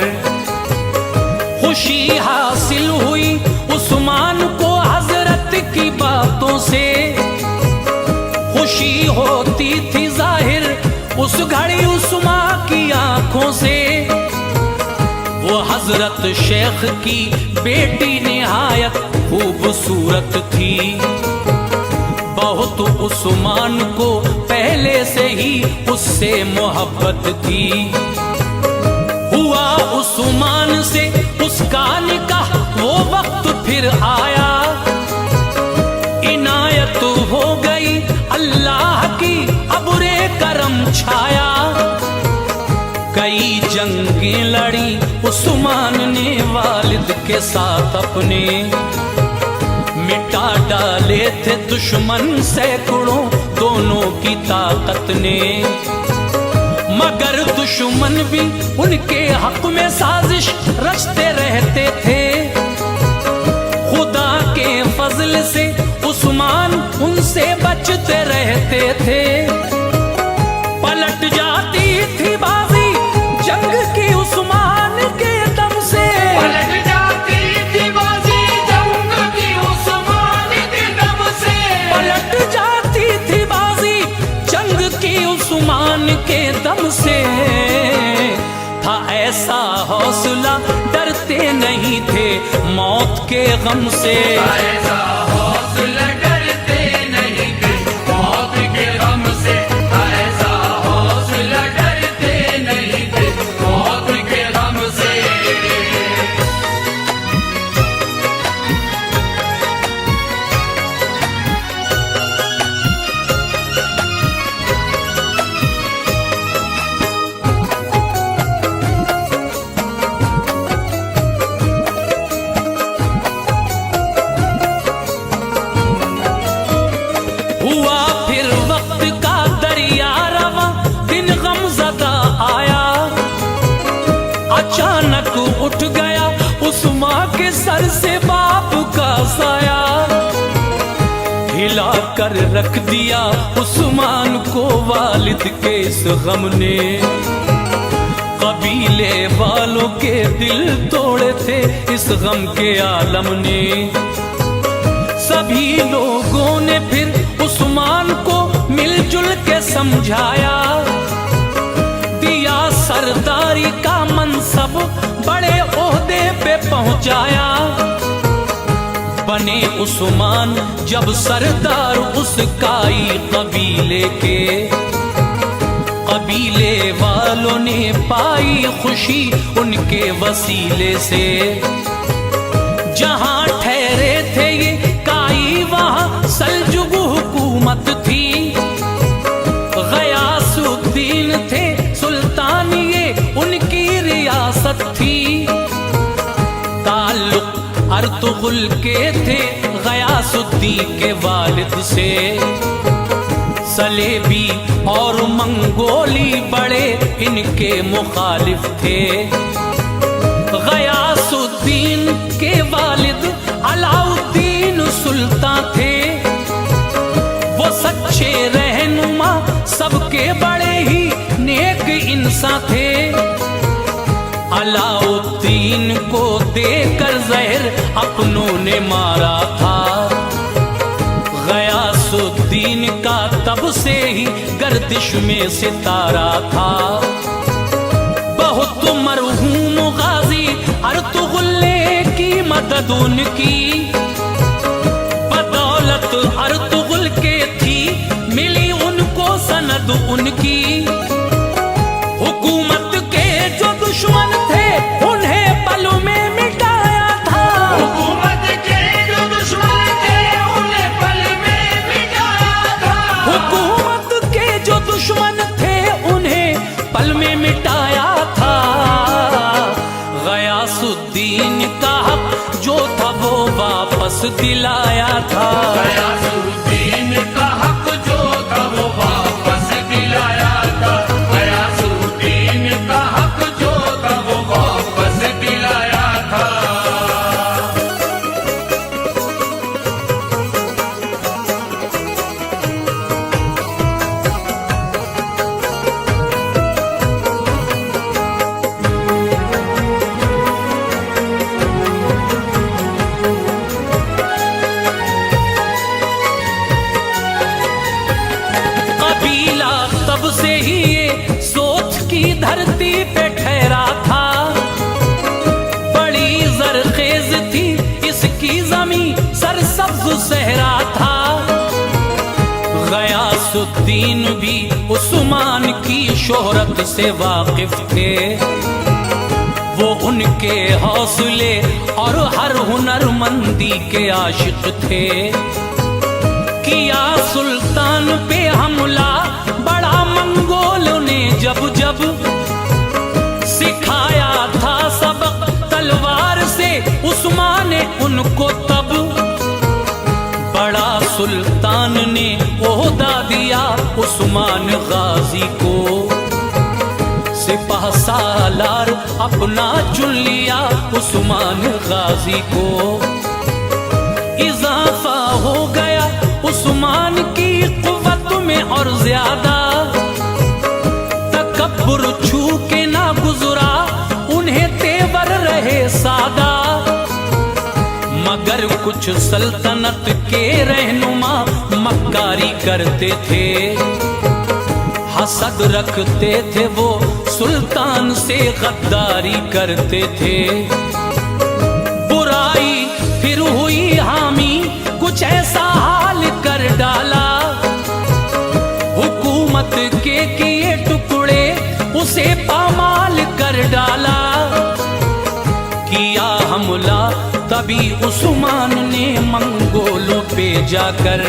खुशी हासिल हुई उस्मान को हजरत की बातों से, खुशी होती थी जाहिर उस घड़ी उस्मान की आंखों से। वो हजरत शेख की बेटी निहायत खूबसूरत थी, बहुत उस्मान को पहले से ही उससे मोहब्बत थी। हुआ उस्मान से उसका निकाह, वो वक्त फिर आया, इनायत हो गई अल्लाह की, अबुरे करम छाया। कई जंगें लड़ी उस्मान ने वालिद के साथ अपने, मिटा डाले थे दुश्मन सैकड़ों दोनों की ताकत ने। मगर दुश्मन भी उनके हक में साजिश रचते रहते थे, खुदा के फजल से उस्मान उनसे बचते रहते थे। पलट जाती थी बाजी जंग की उस्मान के दम से, पलट जाती थी बाजी जंग की उस्मान के दम से, पलट जाती थी बाजी जंग की उस्मान के दम से। था ऐसा हौसला डरते नहीं थे मौत के गम से, ऐसा हौसला डरते नहीं थे मौत के गम से, ऐसा हौसला डरते नहीं थे मौत के गम से। हुआ फिर वक्त का दरिया रवा, दिन गमज़दा आया। अचानक उठ गया उस्मान के सर से बाप का साया, हिला कर रख दिया उस्मान को वालिद के इस गम ने। कबीले वालों के दिल तोड़े थे इस गम के आलम ने। सभी लोगों ने फिर उस्मान को मिलजुल के समझाया, दिया सरदारी का मनसब, बड़े ओहदे पे पहुंचाया। बने उस्मान जब सरदार उस काई कबीले के, कबीले वालों ने पाई खुशी उनके वसीले से। जहां ठहरे थे ये काई वहां सल्जुग हुकूमत थी, गयासुद्दीन थे सुल्तान ये उनकी रियासत थी। ताल्लुक अर्तुगुल के थे गयासुद्दीन के वालिद से, सलेबी और मंगोली बड़े इनके मुखालिफ थे। गयासुद्दीन के वालिद अलाउद्दीन सुल्तान थे, वो सच्चे रहनुमा सबके बड़े ही नेक इंसान थे। अलाउद्दीन को देकर जहर अपनों ने मारा था, गयासुद्दीन का तब से ही गर्दिश में सितारा था। बहुत मरहूम गाजी अर्तुगुल की मदद उनकी, बदौलत अर्तुगुल के थी मिली उनको सनद उनकी। हुकूमत के जो दुश्मन थे उन्हें पल में मिटाया था। हुकूमत के जो दुश्मन थे उन्हें पल में मिटाया था। हुकूमत के जो दुश्मन थे उन्हें पल में मिटाया था। गयासुद्दीन का हक जो था वो वापस दिलाया था। गयासुद्दीन का हक जो था वो वापस दिलाया था। गयासुद्दीन का हक जो था वो वापस दिलाया था। कबीला तब से ही ये सोच की धरती पे ठहरा था। बड़ी जरखेज थी इसकी जमीन, सरसब्ज सहरा था। गयासुद्दीन भी उस्मान की शोहरत से वाकिफ थे। वो उनके हौसले और हर हुनरमंदी के आशिक थे। किया सुल्तान पे हमला बड़ा मंगोलों ने जब जब, सिखाया था सबक तलवार से उस्मान ने उनको तब। बड़ा सुल्तान ने ओहदा दिया उस्मान गाजी को। सिपाह सालार अपना चुन लिया उस्मान गाजी को। इजाफा हो गया उस्मान की कुव्वत में और ज्यादा। तकब्बुर छू के ना गुजरा उन्हें तेवर रहे सादा। मगर कुछ सल्तनत के रहनुमा मक्कारी करते थे। हसद रखते थे वो सुल्तान से गद्दारी करते थे। बुराई फिर हुई हामी कुछ ऐसा हाल कर डाला। हुकूमत के किए टुकड़े उसे पामाल कर डाला। किया हमला तभी उस्मान ने मंगोलों पे जाकर।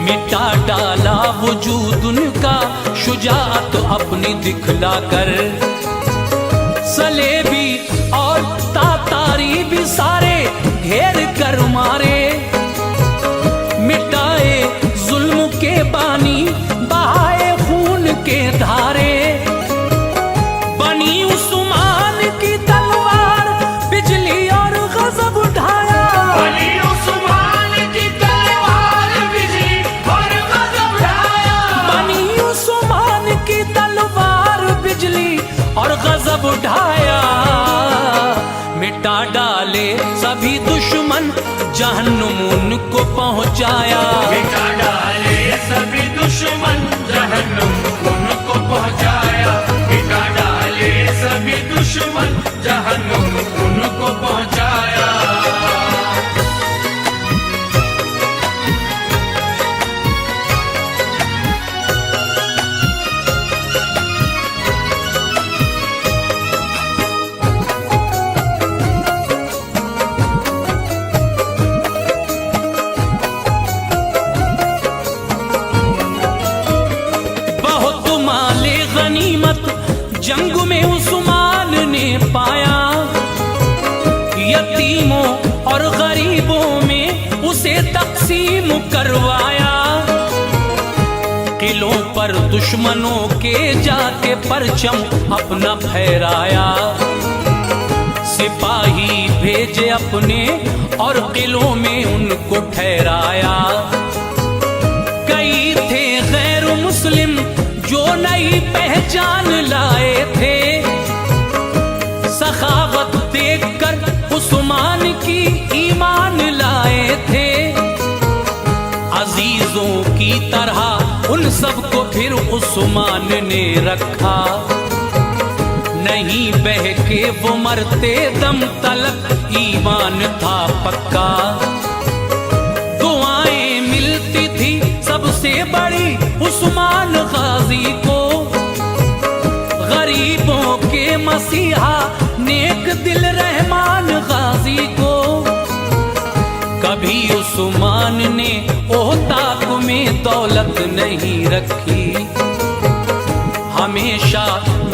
मिटा डाला वजूद उनका शुजाअत अपनी दिखलाकर। सलेबी और तातारी भी सारे घेर कर मारे। मिटाए जुल्म के बानी बहाए खून के धारे। बनी उस्मान की तलवार बिजली और गजब उठाया। बनी उस्मान की तलवार बिजली और गजब उठाया। बनी उस्मान की तलवार बिजली और गजब उठाया। मिटा डाले सभी दुश्मन जहन्नुम उनको पहुंचाया। मिटा डाले सभी दुश्मन जहन्नुम उनको पहुंचाया। मिटा डाले सभी दुश्मन जहन्नुम उनको पहुंचाया। जंग में उस्मान ने पाया। यतीमों और गरीबों में उसे तकसीम करवाया। किलों पर दुश्मनों के जाके परचम अपना फहराया। सिपाही भेजे अपने और किलों में उनको ठहराया। कई थे गैर मुस्लिम जो नई पहचान लाए थे। सखावत देखकर उस्मान की ईमान लाए थे। अजीजों की तरह उन सबको फिर उस्मान ने रखा। नहीं बहके वो मरते दम तलक ईमान था पक्का। दुआएं मिलती थी सबसे सबसे बड़ी उस्मान गाजी को, गरीबों के मसीहा नेक दिल रहमान गाजी को। कभी उस्मान ने ओहताक में दौलत नहीं रखी, हमेशा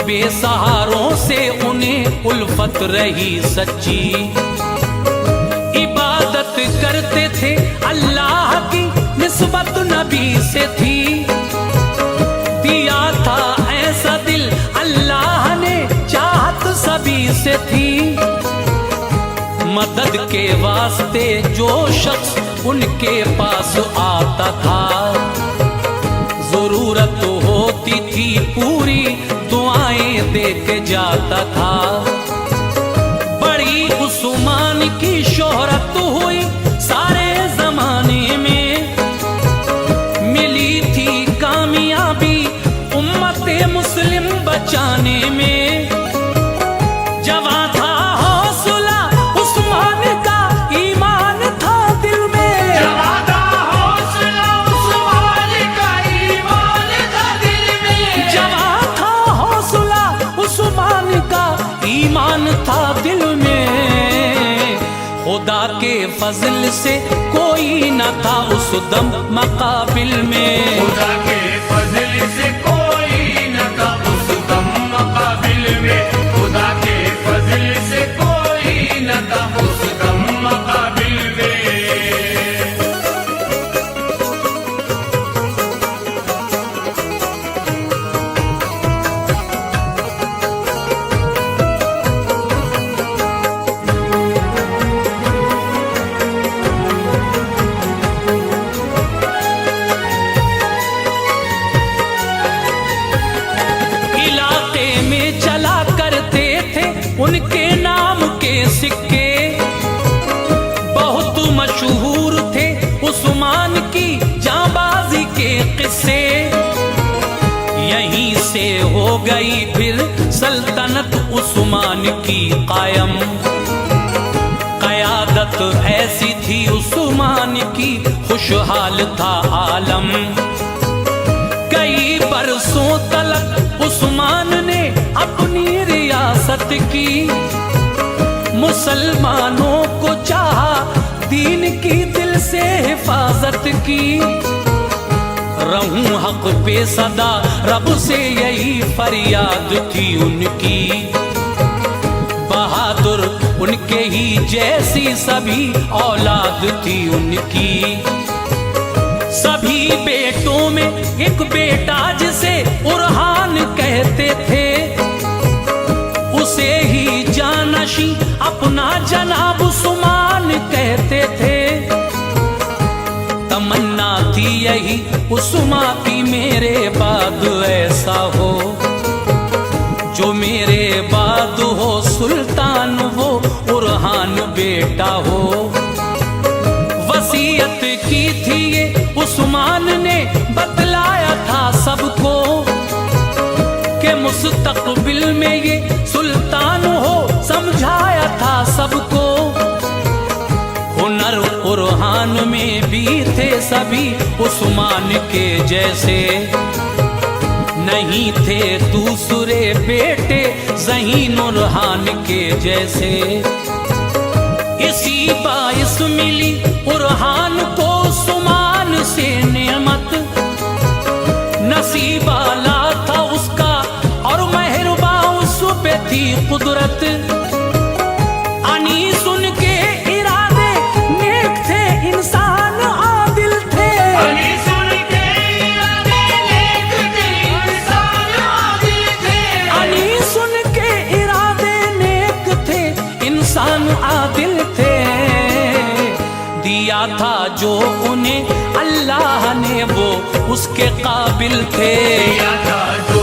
बेसहारों से उन्हें उल्फत रही सच्ची। इबादत करते थे अल्लाह की, निस्बत नबी से थी। दिया था ऐसा दिल अल्लाह ने, चाहत सभी से थी। मदद के वास्ते जो शख्स उनके पास आता था, जरूरत होती थी पूरी दुआएं दे के जाता था। बड़ी उस्मान की शोहरत हुई सारे जमाने में, मिली थी कामयाबी उम्मत मुस्लिम बचाने में। जवां था हौसला उस्मान का, ईमान था दिल में। जवां था हौसला उस्मान का, ईमान था दिल में। जवां था हौसला उस्मान का, ईमान था दिल में। खुदा के फजल से कोई न था उस दम मकाबिल में। खुदा के फजल से कोई न था उस दम मकाबिल में। खुदा के फजल से कोई न था उस दम मकाबिल में। उनके नाम के सिक्के बहुत मशहूर थे, उस्मान की जांबाजी के किस्से। यहीं से हो गई फिर सल्तनत उस्मान की कायम। क़यादत ऐसी थी उस्मान की, खुशहाल था आलम। कई बरसों तलक उस्मान ने अपनी रियासत की, मुसलमानों को चाहा, दीन की दिल से हिफाजत की। रहूं हक पे सदा, रब से यही फरियाद थी उनकी। बहादुर उनके ही जैसी सभी औलाद थी उनकी। सभी बेटों में एक बेटा जिसे उरहान कहते थे, उसे ही जानशी अपना जनाब उस्मान कहते थे। तमन्ना थी यही उस्मान की, मेरे बाद ऐसा हो, जो मेरे बाद हो सुल्तान, वो उरहान बेटा हो। वसीयत की थी ये उस्मान ने, बतलाया था सबको, कि मुस्तकबिल में ये सुल्तान हो, समझाया था सबको। हुनर उरहान में भी थे सभी उस्मान के जैसे, नहीं थे दूसरे बेटे ज़हीन उरहान के जैसे। इसी बाइस मिली उरहान को उस्मान से नेमत, नसीबाला था उसका और मेहरबा उस पे थी कुदरत। अनीस उनके इरादे नेक थे, इंसान आदिल थे। अनीस उनके इरादे नेक थे, इंसान आदिल थे। अनीस उनके इरादे नेक थे, इंसान आदिल थे। दिया था जो उन्हें अल्लाह ने, वो उसके काबिल थे। दिया था जो